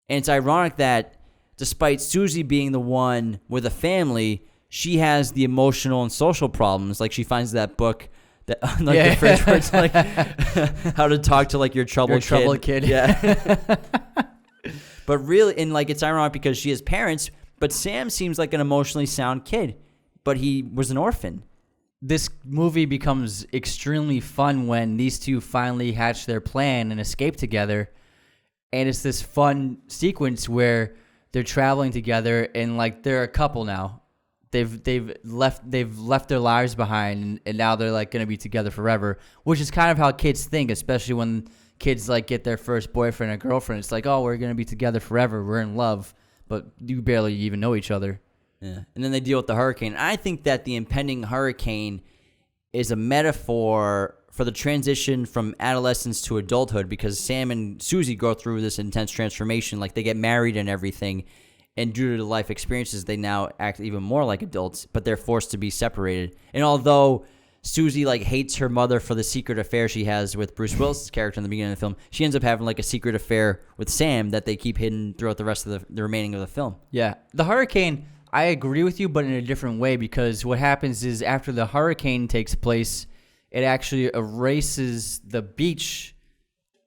And it's ironic that despite Susie being the one with a family, she has the emotional and social problems. She finds that book that the fridge where it's how to talk to your troubled kid. Yeah. But really, and it's ironic because she has parents, but Sam seems like an emotionally sound kid, but he was an orphan. This movie becomes extremely fun when these two finally hatch their plan and escape together. And it's this fun sequence where they're traveling together and they're a couple now. They've left their lives behind, and now they're going to be together forever, which is kind of how kids think, especially when kids get their first boyfriend or girlfriend. It's oh, we're going to be together forever, we're in love, but you barely even know each other. Yeah. And then they deal with the hurricane. I think that the impending hurricane is a metaphor for the transition from adolescence to adulthood, because Sam and Susie go through this intense transformation. They get married and everything. And due to the life experiences, they now act even more like adults, but they're forced to be separated. And although Susie hates her mother for the secret affair she has with Bruce Willis's character in the beginning of the film, she ends up having a secret affair with Sam that they keep hidden throughout the rest of the remaining of the film. Yeah. The hurricane, I agree with you, but in a different way, because what happens is after the hurricane takes place, it actually erases the beach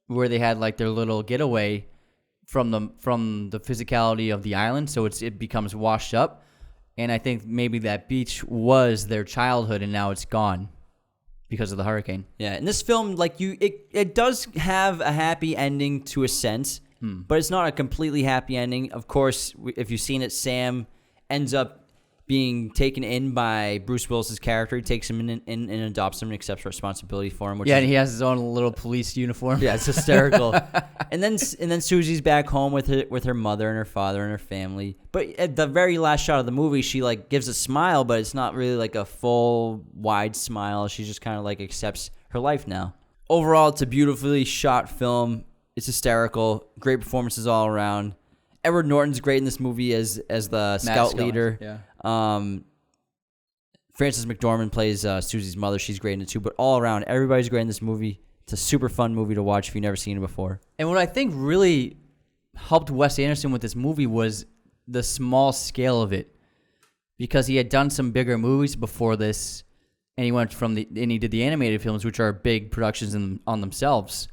where they had their little getaway from the physicality of the island, so it becomes washed up. And I think maybe that beach was their childhood, and now it's gone because of the hurricane. Yeah, in this film, it does have a happy ending to a sense, but it's not a completely happy ending. Of course, if you've seen it, Sam ends up being taken in by Bruce Willis's character. He takes him in and adopts him and accepts responsibility for him. And he has his own little police uniform. Yeah, it's hysterical. and then Susie's back home with her mother and her father and her family. But at the very last shot of the movie, she gives a smile, but it's not really a full wide smile. She just kind of accepts her life now. Overall, it's a beautifully shot film. It's hysterical. Great performances all around. Edward Norton's great in this movie as the scout leader. Yeah. Frances McDormand plays Susie's mother. She's great in it too. But all around, everybody's great in this movie. It's a super fun movie to watch if you've never seen it before. And what I think really helped Wes Anderson with this movie was the small scale of it, because he had done some bigger movies before this, and he did the animated films, which are big productions on themselves.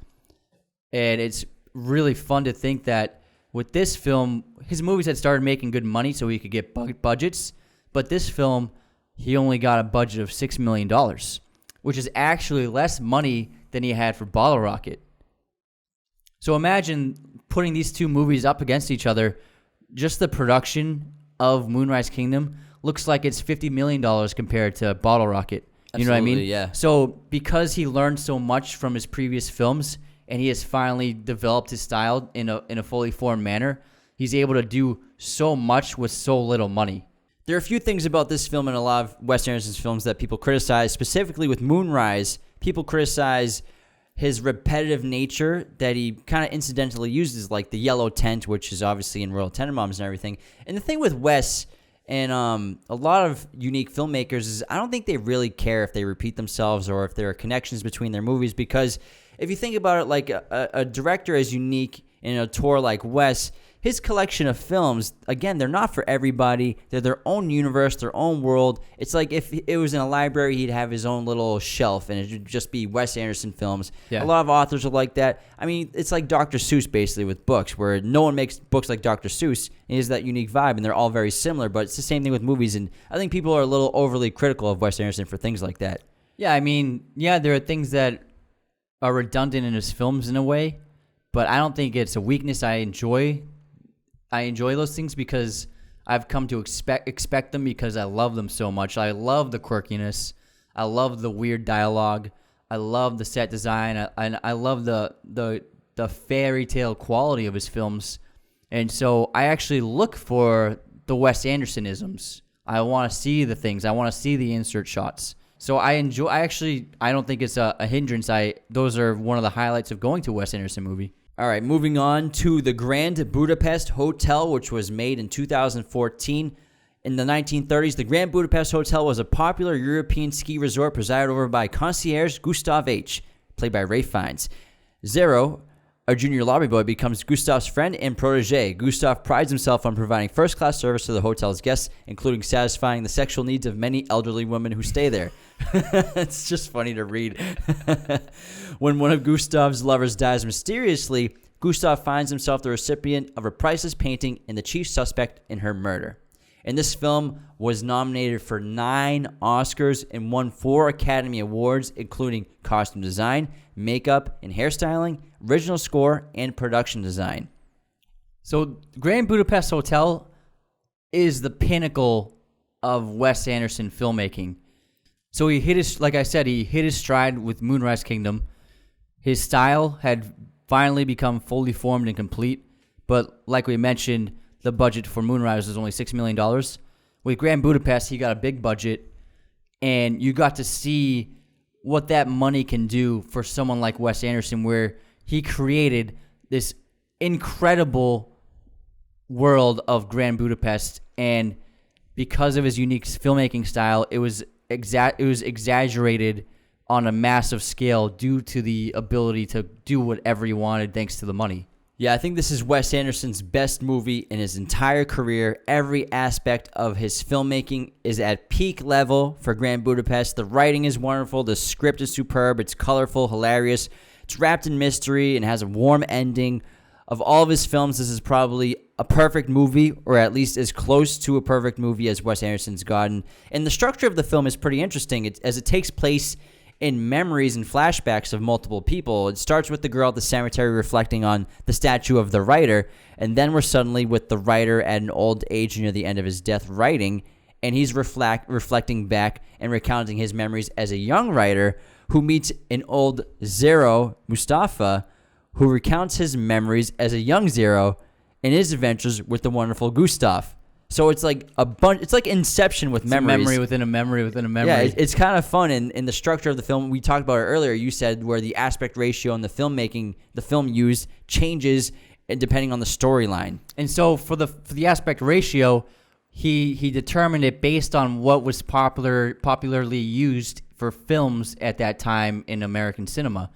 And it's really fun to think that with this film, his movies had started making good money so he could get budgets, but this film, he only got a budget of $6 million, which is actually less money than he had for Bottle Rocket. So imagine putting these two movies up against each other. Just the production of Moonrise Kingdom looks like it's $50 million compared to Bottle Rocket. You know what I mean? Yeah. So because he learned so much from his previous films and he has finally developed his style in a fully formed manner, he's able to do so much with so little money. There are a few things about this film and a lot of Wes Anderson's films that people criticize. Specifically with Moonrise, people criticize his repetitive nature that he kind of incidentally uses, like the yellow tent, which is obviously in Royal Tenenbaums and everything. And the thing with Wes and a lot of unique filmmakers is I don't think they really care if they repeat themselves or if there are connections between their movies, because if you think about it, like a director as unique in a tour like Wes, his collection of films, again, they're not for everybody. They're their own universe, their own world. It's like if it was in a library, he'd have his own little shelf, and it would just be Wes Anderson films. Yeah. A lot of authors are like that. I mean, it's like Dr. Seuss, basically, with books, where no one makes books like Dr. Seuss. It has that unique vibe, and they're all very similar, but it's the same thing with movies, and I think people are a little overly critical of Wes Anderson for things like that. Yeah, I mean, yeah, there are things that are redundant in his films in a way, but I don't think it's a weakness. I enjoy those things because I've come to expect them because I love them so much. I love the quirkiness. I love the weird dialogue. I love the set design. I love the fairy tale quality of his films. And so I actually look for the Wes Andersonisms. I want to see the things. I want to see the insert shots. So I don't think it's a hindrance. Those are one of the highlights of going to a Wes Anderson movie. All right, moving on to the Grand Budapest Hotel, which was made in 2014. In the 1930s, the Grand Budapest Hotel was a popular European ski resort presided over by concierge Gustav H., played by Ralph Fiennes. Zero, a junior lobby boy, becomes Gustav's friend and protege. Gustav prides himself on providing first-class service to the hotel's guests, including satisfying the sexual needs of many elderly women who stay there. It's just funny to read. When one of Gustav's lovers dies mysteriously, Gustav finds himself the recipient of a priceless painting and the chief suspect in her murder. And this film was nominated for 9 Oscars and won 4 Academy Awards, including costume design, makeup and hairstyling, original score, and production design. So Grand Budapest Hotel is the pinnacle of Wes Anderson filmmaking. So he hit his stride with Moonrise Kingdom. His style had finally become fully formed and complete, but like we mentioned, the budget for Moonrise was only $6 million. With Grand Budapest, he got a big budget, and you got to see what that money can do for someone like Wes Anderson, where he created this incredible world of Grand Budapest, and because of his unique filmmaking style, it was exaggerated on a massive scale due to the ability to do whatever he wanted thanks to the money. Yeah, I think this is Wes Anderson's best movie in his entire career. Every aspect of his filmmaking is at peak level for Grand Budapest. The writing is wonderful. The script is superb. It's colorful, hilarious. It's wrapped in mystery and has a warm ending. Of all of his films, this is probably a perfect movie, or at least as close to a perfect movie as Wes Anderson's gotten. And the structure of the film is pretty interesting, as it takes place in memories and flashbacks of multiple people. It starts with the girl at the cemetery reflecting on the statue of the writer, and then we're suddenly with the writer at an old age near the end of his death writing, and he's reflecting back and recounting his memories as a young writer who meets an old Zero, Mustafa, who recounts his memories as a young Zero in his adventures with the wonderful Gustav. So it's like a bunch. It's like Inception with memories. A memory within a memory within a memory. Yeah, it's kind of fun. In the structure of the film, we talked about it earlier. You said where the aspect ratio and the film used changes depending on the storyline. And so for the aspect ratio, he determined it based on what was popularly used for films at that time in American cinema.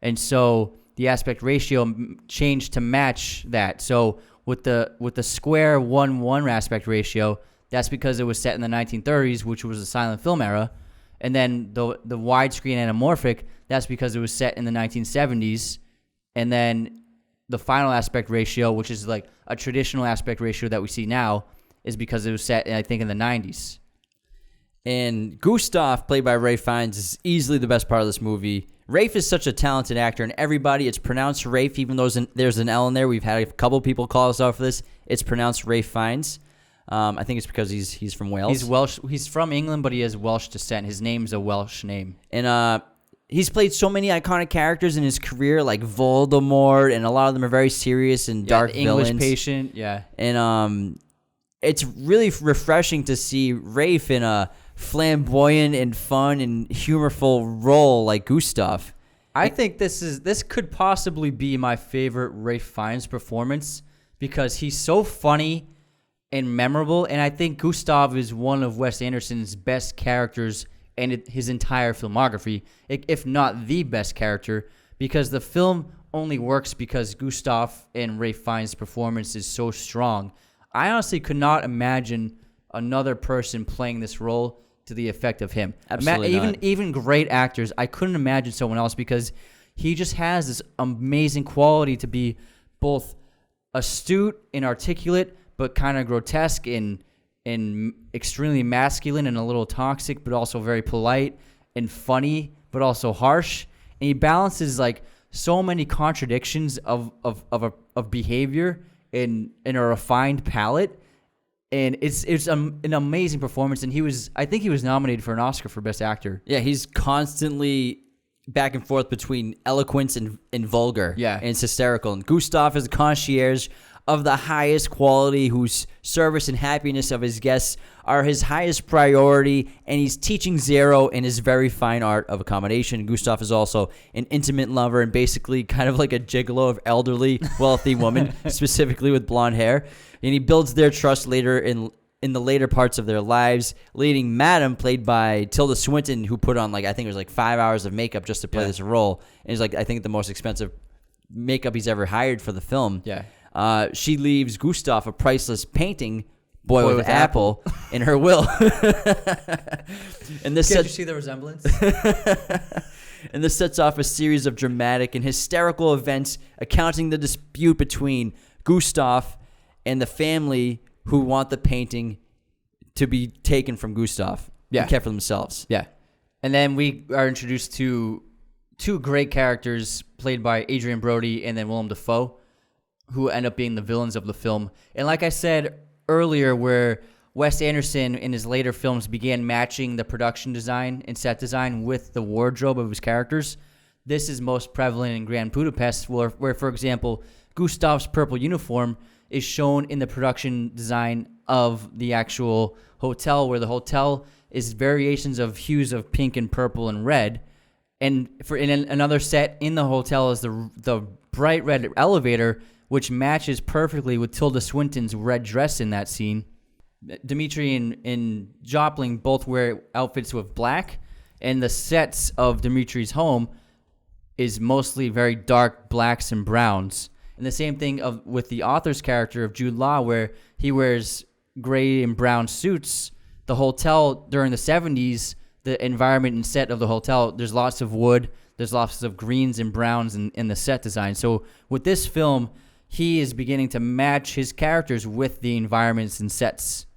And so the aspect ratio changed to match that. So with the square 1:1 aspect ratio, that's because it was set in the 1930s, which was the silent film era. And then the widescreen anamorphic, that's because it was set in the 1970s. And then the final aspect ratio, which is like a traditional aspect ratio that we see now, is because it was set, I think, in the 90s. And Gustav, played by Ralph Fiennes, is easily the best part of this movie. Rafe is such a talented actor, and everybody, it's pronounced Rafe, even though there's an L in there. We've had a couple people call us out for this. It's pronounced Ralph Fiennes. I think it's because he's from Wales. He's Welsh. He's from England, but he has Welsh descent. His name's a Welsh name. And he's played so many iconic characters in his career, like Voldemort, and a lot of them are very serious and dark villains. English Patient, yeah. And it's really refreshing to see Rafe in a flamboyant and fun and humorful role like Gustav. I think this could possibly be my favorite Ralph Fiennes performance because he's so funny and memorable, and I think Gustav is one of Wes Anderson's best characters in his entire filmography, if not the best character, because the film only works because Gustav and Ralph Fiennes' performance is so strong. I honestly could not imagine another person playing this role to the effect of him. Absolutely not. Even great actors, I couldn't imagine someone else because he just has this amazing quality to be both astute and articulate, but kind of grotesque and extremely masculine and a little toxic, but also very polite and funny, but also harsh. And he balances like so many contradictions of behavior in a refined palette. And it's an amazing performance, and I think he was nominated for an Oscar for Best Actor. Yeah, he's constantly back and forth between eloquence and vulgar. Yeah. And it's hysterical. And Gustav is a concierge of the highest quality, whose service and happiness of his guests are his highest priority, and he's teaching Zero in his very fine art of accommodation. Gustav is also an intimate lover and basically kind of like a gigolo of elderly, wealthy women, specifically with blonde hair. And he builds their trust later in the later parts of their lives, leading Madam, played by Tilda Swinton, who put on I think it was 5 hours of makeup just to play this role. And he's I think the most expensive makeup he's ever hired for the film. Yeah. She leaves Gustav a priceless painting, Boy with Apple, in her will. And Can't you see the resemblance? And this sets off a series of dramatic and hysterical events accounting the dispute between Gustav and the family who want the painting to be taken from Gustav and kept for themselves. Yeah. And then we are introduced to two great characters played by Adrian Brody and then Willem Dafoe, who end up being the villains of the film. And like I said earlier, where Wes Anderson in his later films began matching the production design and set design with the wardrobe of his characters, this is most prevalent in Grand Budapest, where for example, Gustav's purple uniform is shown in the production design of the actual hotel, where the hotel is variations of hues of pink and purple and red. And in another set in the hotel is the bright red elevator, which matches perfectly with Tilda Swinton's red dress in that scene. Dimitri and Joplin both wear outfits with black, and the sets of Dimitri's home is mostly very dark blacks and browns. And the same thing with the author's character of Jude Law, where he wears gray and brown suits. The hotel during the 70s, the environment and set of the hotel, there's lots of wood, there's lots of greens and browns in the set design. So with this film, he is beginning to match his characters with the environments and sets.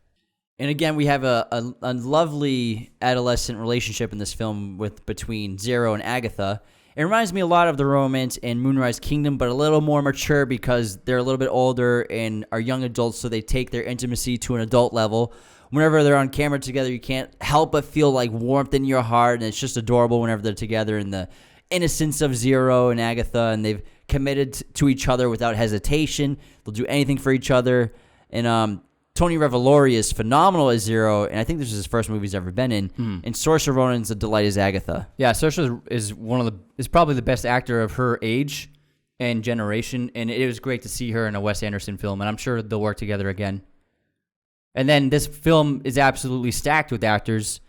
And again, we have a lovely adolescent relationship in this film between Zero and Agatha. It reminds me a lot of the romance in Moonrise Kingdom, but a little more mature because they're a little bit older and are young adults, so they take their intimacy to an adult level. Whenever they're on camera together, you can't help but feel warmth in your heart, and it's just adorable whenever they're together in the innocence of Zero and Agatha, and they've committed to each other without hesitation. They'll do anything for each other. And Tony Revolori is phenomenal as Zero, and I think this is his first movie he's ever been in. And Saoirse Ronan's a delight as Agatha. Yeah, Saoirse is probably the best actor of her age and generation, and it was great to see her in a Wes Anderson film, and I'm sure they'll work together again. And then this film is absolutely stacked with actors.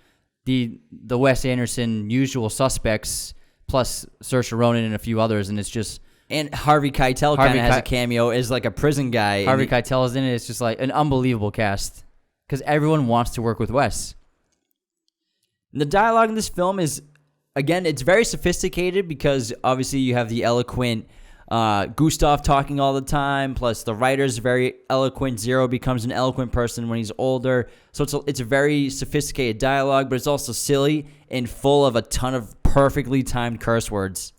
The Wes Anderson usual suspects, plus Saoirse Ronan and a few others, and it's just... And Harvey Keitel kind of has a cameo as like a prison guy. Harvey Keitel is in it. It's just like an unbelievable cast because everyone wants to work with Wes. The dialogue in this film is, again, it's very sophisticated because obviously you have the eloquent Gustav talking all the time, plus the writer's very eloquent. Zero becomes an eloquent person when he's older. So it's a very sophisticated dialogue, but it's also silly and full of a ton of perfectly timed curse words.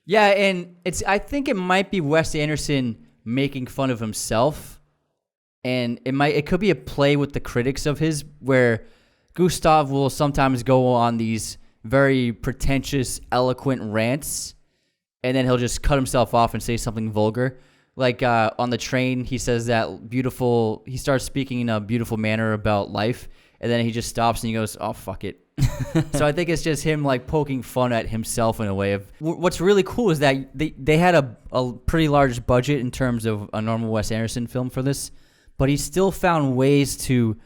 Yeah, and I think it might be Wes Anderson making fun of himself, and it could be a play with the critics of his, where Gustav will sometimes go on these very pretentious, eloquent rants, and then he'll just cut himself off and say something vulgar. Like on the train, he says he starts speaking in a beautiful manner about life, and then he just stops and he goes, "Oh, fuck it." So I think it's just him like poking fun at himself in a way. Of what's really cool is that they had a pretty large budget in terms of a normal Wes Anderson film for this, but he still found ways to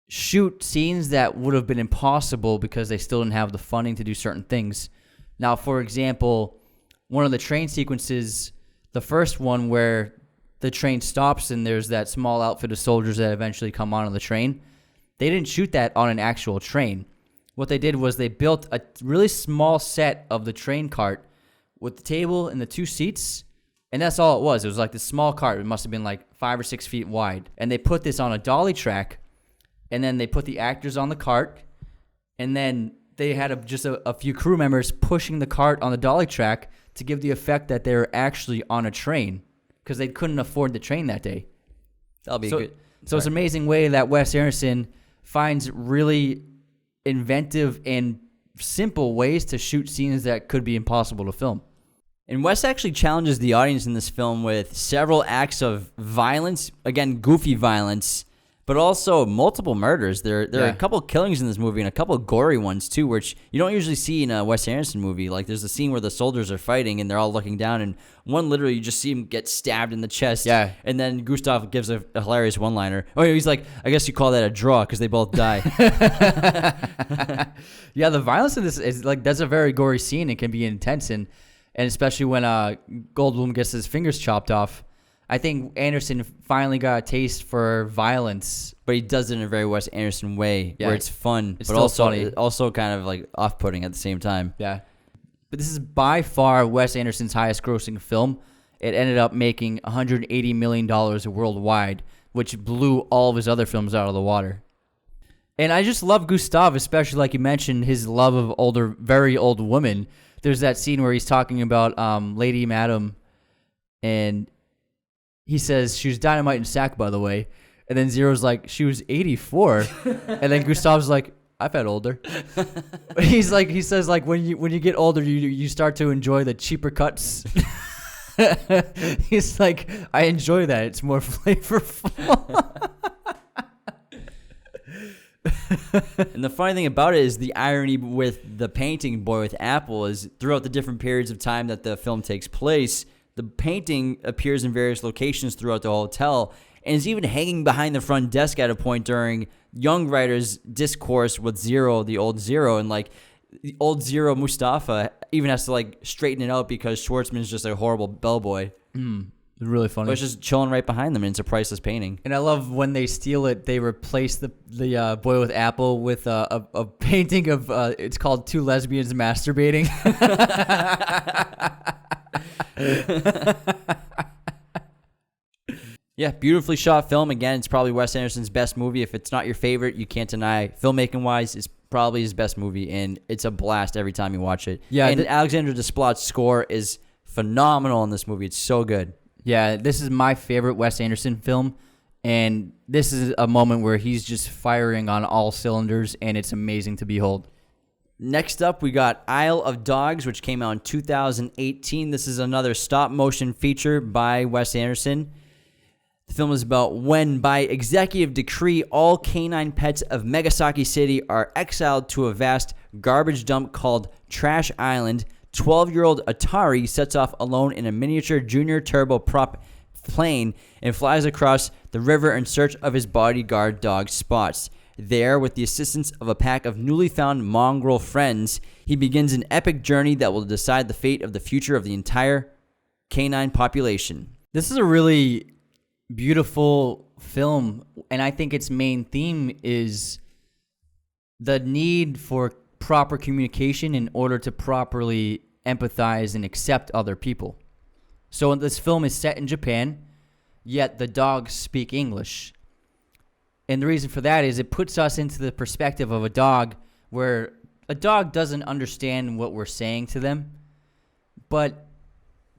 shoot scenes that would have been impossible because they still didn't have the funding to do certain things. Now, for example, one of the train sequences, the first one where the train stops and there's that small outfit of soldiers that eventually come on the train, they didn't shoot that on an actual train. What they did was they built a really small set of the train cart with the table and the two seats, and that's all it was. It was like this small cart. It must have been like 5 or 6 feet wide. And they put this on a dolly track, and then they put the actors on the cart, and then they had just a few crew members pushing the cart on the dolly track to give the effect that they were actually on a train because they couldn't afford the train that day. That'll be good. So it's an amazing way that Wes Anderson finds really inventive and simple ways to shoot scenes that could be impossible to film. And Wes actually challenges the audience in this film with several acts of violence, again, goofy violence, but also multiple murders. There are a couple killings in this movie and a couple gory ones too, which you don't usually see in a Wes Anderson movie. Like there's a scene where the soldiers are fighting and they're all looking down, and one literally you just see him get stabbed in the chest. Yeah. And then Gustav gives a hilarious one-liner. Oh, he's like, I guess you call that a draw because they both die. Yeah, the violence in this is like, that's a very gory scene. It can be intense, and especially when Goldblum gets his fingers chopped off. I think Anderson finally got a taste for violence, but he does it in a very Wes Anderson way, where it's fun, it's but still funny. also kind of like off-putting at the same time. Yeah. But this is by far Wes Anderson's highest-grossing film. It ended up making $180 million worldwide, which blew all of his other films out of the water. And I just love Gustav, especially like you mentioned, his love of very old women. There's that scene where he's talking about Lady Madam, and he says, she was dynamite and sack, by the way. And then Zero's like, she was 84. And then Gustav's like, I've had older. He says like, when you get older, you start to enjoy the cheaper cuts. He's like, I enjoy that. It's more flavorful. And the funny thing about it is the irony with the painting Boy with Apple is throughout the different periods of time that the film takes place, the painting appears in various locations throughout the hotel and is even hanging behind the front desk at a point during young writer's discourse with Zero, the old Zero. And like the old Zero Mustafa even has to like straighten it out because Schwartzman's just a horrible bellboy. It's really funny. But it's just chilling right behind them, and it's a priceless painting. And I love when they steal it, they replace the Boy with Apple with a painting of, it's called Two Lesbians Masturbating. Yeah, beautifully shot film. Again, it's probably Wes Anderson's best movie. If it's not your favorite, you can't deny. Filmmaking-wise, it's probably his best movie, and it's a blast every time you watch it. Yeah, and Alexander Desplat's score is phenomenal in this movie. It's so good. Yeah, this is my favorite Wes Anderson film, and this is a moment where he's just firing on all cylinders, and it's amazing to behold. Next up, we got Isle of Dogs, which came out in 2018. This is another stop-motion feature by Wes Anderson. The film is about when, by executive decree, all canine pets of Megasaki City are exiled to a vast garbage dump called Trash Island. 12-year-old Atari sets off alone in a miniature junior turboprop plane and flies across the river in search of his bodyguard dog Spots. There, with the assistance of a pack of newly found mongrel friends, he begins an epic journey that will decide the fate of the future of the entire canine population. This is a really beautiful film, and I think its main theme is the need for proper communication in order to properly empathize and accept other people. So this film is set in Japan, yet the dogs speak English. And the reason for that is it puts us into the perspective of a dog, where a dog doesn't understand what we're saying to them, but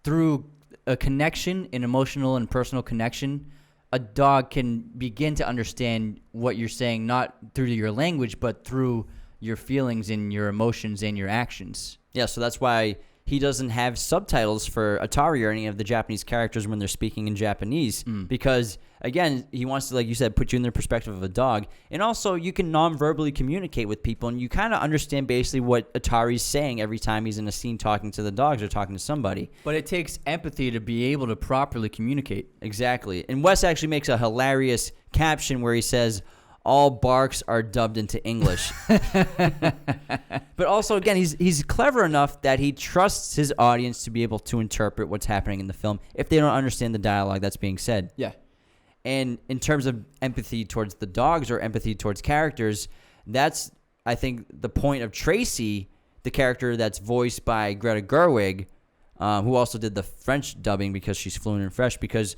through a connection, an emotional and personal connection, a dog can begin to understand what you're saying, not through your language, but through your feelings and your emotions and your actions. Yeah, so that's why he doesn't have subtitles for Atari or any of the Japanese characters when they're speaking in Japanese. Because, again, he wants to, like you said, put you in the perspective of a dog. And also, you can non-verbally communicate with people, and you kind of understand basically what Atari's saying every time he's in a scene talking to the dogs or talking to somebody. But it takes empathy to be able to properly communicate. Exactly. And Wes actually makes a hilarious caption where he says, "All barks are dubbed into English." But also, again, he's clever enough that he trusts his audience to be able to interpret what's happening in the film if they don't understand the dialogue that's being said. Yeah. And in terms of empathy towards the dogs or empathy towards characters, that's, I think, the point of Tracy, the character that's voiced by Greta Gerwig, who also did the French dubbing because she's fluent in French, because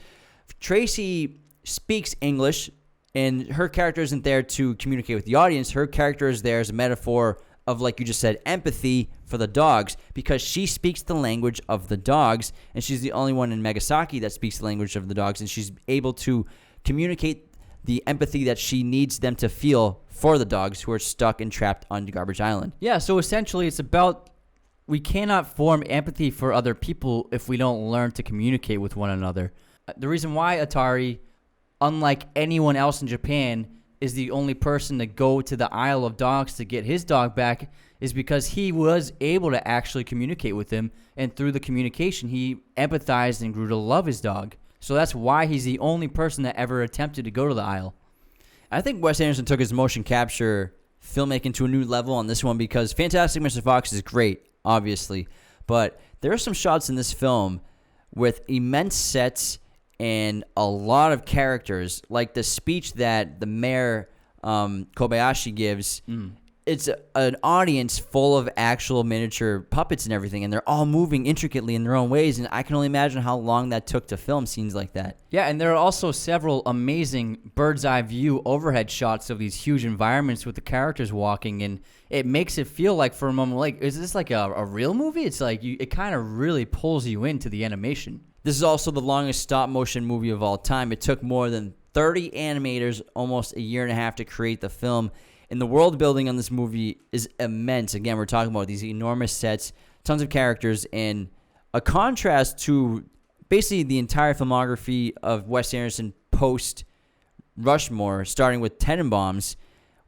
Tracy speaks English, and her character isn't there to communicate with the audience. Her character is there as a metaphor of, like you just said, empathy for the dogs, because she speaks the language of the dogs, and she's the only one in Megasaki that speaks the language of the dogs, and she's able to communicate the empathy that she needs them to feel for the dogs who are stuck and trapped on Garbage Island. Yeah, so essentially it's about, we cannot form empathy for other people if we don't learn to communicate with one another. The reason why Atari, unlike anyone else in Japan, is the only person to go to the Isle of Dogs to get his dog back is because he was able to actually communicate with him, and through the communication, he empathized and grew to love his dog. So that's why he's the only person that ever attempted to go to the Isle. I think Wes Anderson took his motion capture filmmaking to a new level on this one, because Fantastic Mr. Fox is great, obviously, but there are some shots in this film with immense sets and a lot of characters, like the speech that the mayor Kobayashi gives. It's an audience full of actual miniature puppets and everything, and they're all moving intricately in their own ways, and I can only imagine how long that took to film scenes like that. Yeah, and there are also several amazing bird's eye view overhead shots of these huge environments with the characters walking, and it makes it feel like, for a moment, like, is this like a real movie? It's like, it kind of really pulls you into the animation. This is also the longest stop-motion movie of all time. It took more than 30 animators almost a year and a half to create the film. And the world building on this movie is immense. Again, we're talking about these enormous sets, tons of characters, and a contrast to basically the entire filmography of Wes Anderson post Rushmore, starting with Tenenbaums,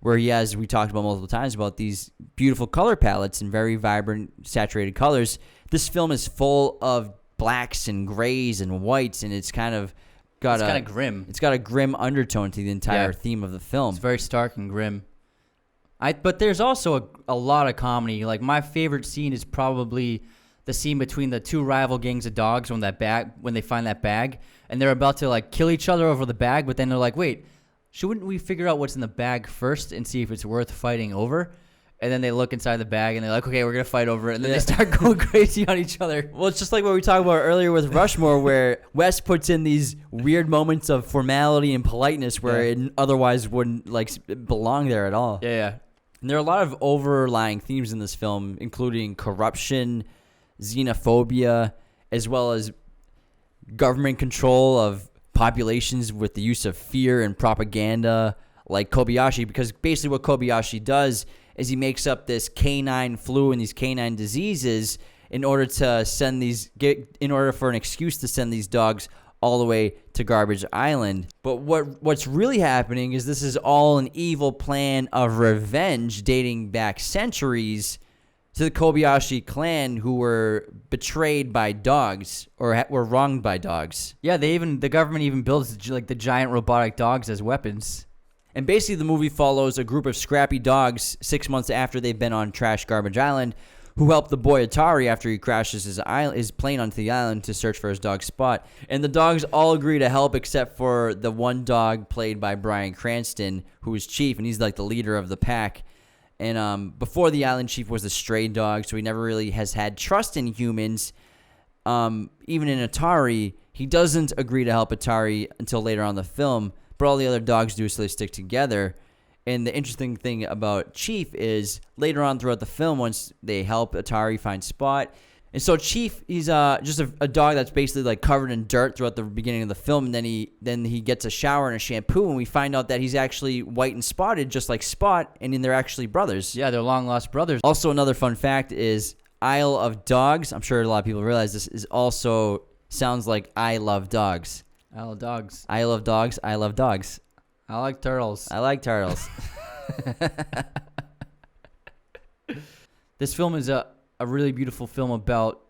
where he has, we talked about multiple times, about these beautiful color palettes and very vibrant, saturated colors. This film is full of blacks and grays and whites, and it's kind of got kind of grim. It's got a grim undertone to the entire theme of the film. It's very stark and grim. But there's also a lot of comedy. Like, my favorite scene is probably the scene between the two rival gangs of dogs when they find that bag, and they're about to like kill each other over the bag, but then they're like, wait, shouldn't we figure out what's in the bag first and see if it's worth fighting over? And then they look inside the bag and they're like, okay, we're going to fight over it. And then they start going crazy on each other. Well, it's just like what we talked about earlier with Rushmore, where Wes puts in these weird moments of formality and politeness where it otherwise wouldn't like belong there at all. Yeah. And there are a lot of overlying themes in this film, including corruption, xenophobia, as well as government control of populations with the use of fear and propaganda, like Kobayashi, because basically what Kobayashi does is he makes up this canine flu and these canine diseases in order to in order for an excuse to send these dogs all the way to Garbage Island. But what's really happening is this is all an evil plan of revenge dating back centuries to the Kobayashi clan who were betrayed by dogs or were wronged by dogs. Yeah, the government even builds like the giant robotic dogs as weapons. And basically the movie follows a group of scrappy dogs 6 months after they've been on Trash Garbage Island who help the boy Atari after he crashes his plane onto the island to search for his dog Spot. And the dogs all agree to help except for the one dog played by Bryan Cranston, who is Chief, and he's like the leader of the pack. And before the island chief was a stray dog, so he never really has had trust in humans. Even in Atari, he doesn't agree to help Atari until later on in the film, but all the other dogs do, so they stick together. And the interesting thing about Chief is later on throughout the film, once they help Atari find Spot, and so Chief, he's just a dog that's basically like covered in dirt throughout the beginning of the film, and then he gets a shower and a shampoo, and we find out that he's actually white and spotted, just like Spot, and then they're actually brothers. Yeah, they're long lost brothers. Also, another fun fact is Isle of Dogs. I'm sure a lot of people realize this is also sounds like I love dogs. Isle of Dogs. I love dogs. I love dogs. I like turtles. I like turtles. This film is a really beautiful film about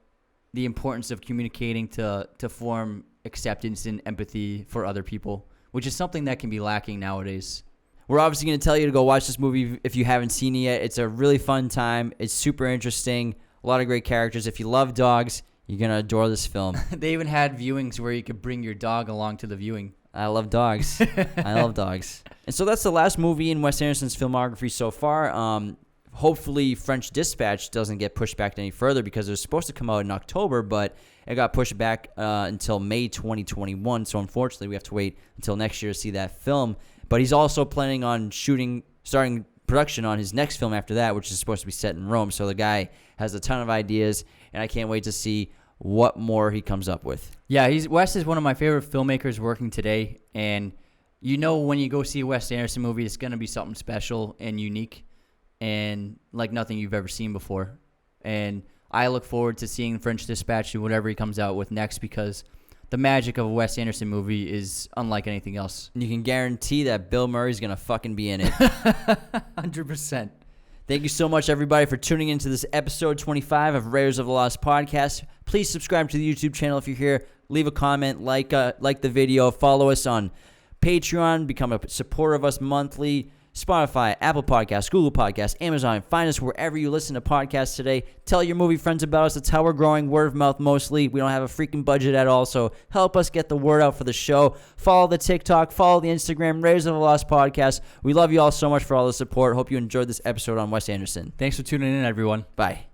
the importance of communicating to form acceptance and empathy for other people, which is something that can be lacking nowadays. We're obviously going to tell you to go watch this movie if you haven't seen it yet. It's a really fun time. It's super interesting. A lot of great characters. If you love dogs, you're going to adore this film. They even had viewings where you could bring your dog along to the viewing. I love dogs. I love dogs. And so that's the last movie in Wes Anderson's filmography so far. Hopefully French Dispatch doesn't get pushed back any further because it was supposed to come out in October, but it got pushed back until May 2021. So unfortunately, we have to wait until next year to see that film. But he's also planning on starting production on his next film after that, which is supposed to be set in Rome. So the guy has a ton of ideas, and I can't wait to see what more he comes up with. Yeah, Wes is one of my favorite filmmakers working today, and you know when you go see a Wes Anderson movie, it's going to be something special and unique and like nothing you've ever seen before. And I look forward to seeing French Dispatch and whatever he comes out with next, because the magic of a Wes Anderson movie is unlike anything else. And you can guarantee that Bill Murray's going to fucking be in it. 100%. Thank you so much, everybody, for tuning into this episode 25 of Raiders of the Lost podcast. Please subscribe to the YouTube channel if you're here. Leave a comment, like the video, follow us on Patreon, become a supporter of us monthly. Spotify, Apple Podcasts, Google Podcasts, Amazon. Find us wherever you listen to podcasts today. Tell your movie friends about us. That's how we're growing, word of mouth mostly. We don't have a freaking budget at all, so help us get the word out for the show. Follow the TikTok, follow the Instagram, Raiders of the Lost podcast. We love you all so much for all the support. Hope you enjoyed this episode on Wes Anderson. Thanks for tuning in, everyone. Bye.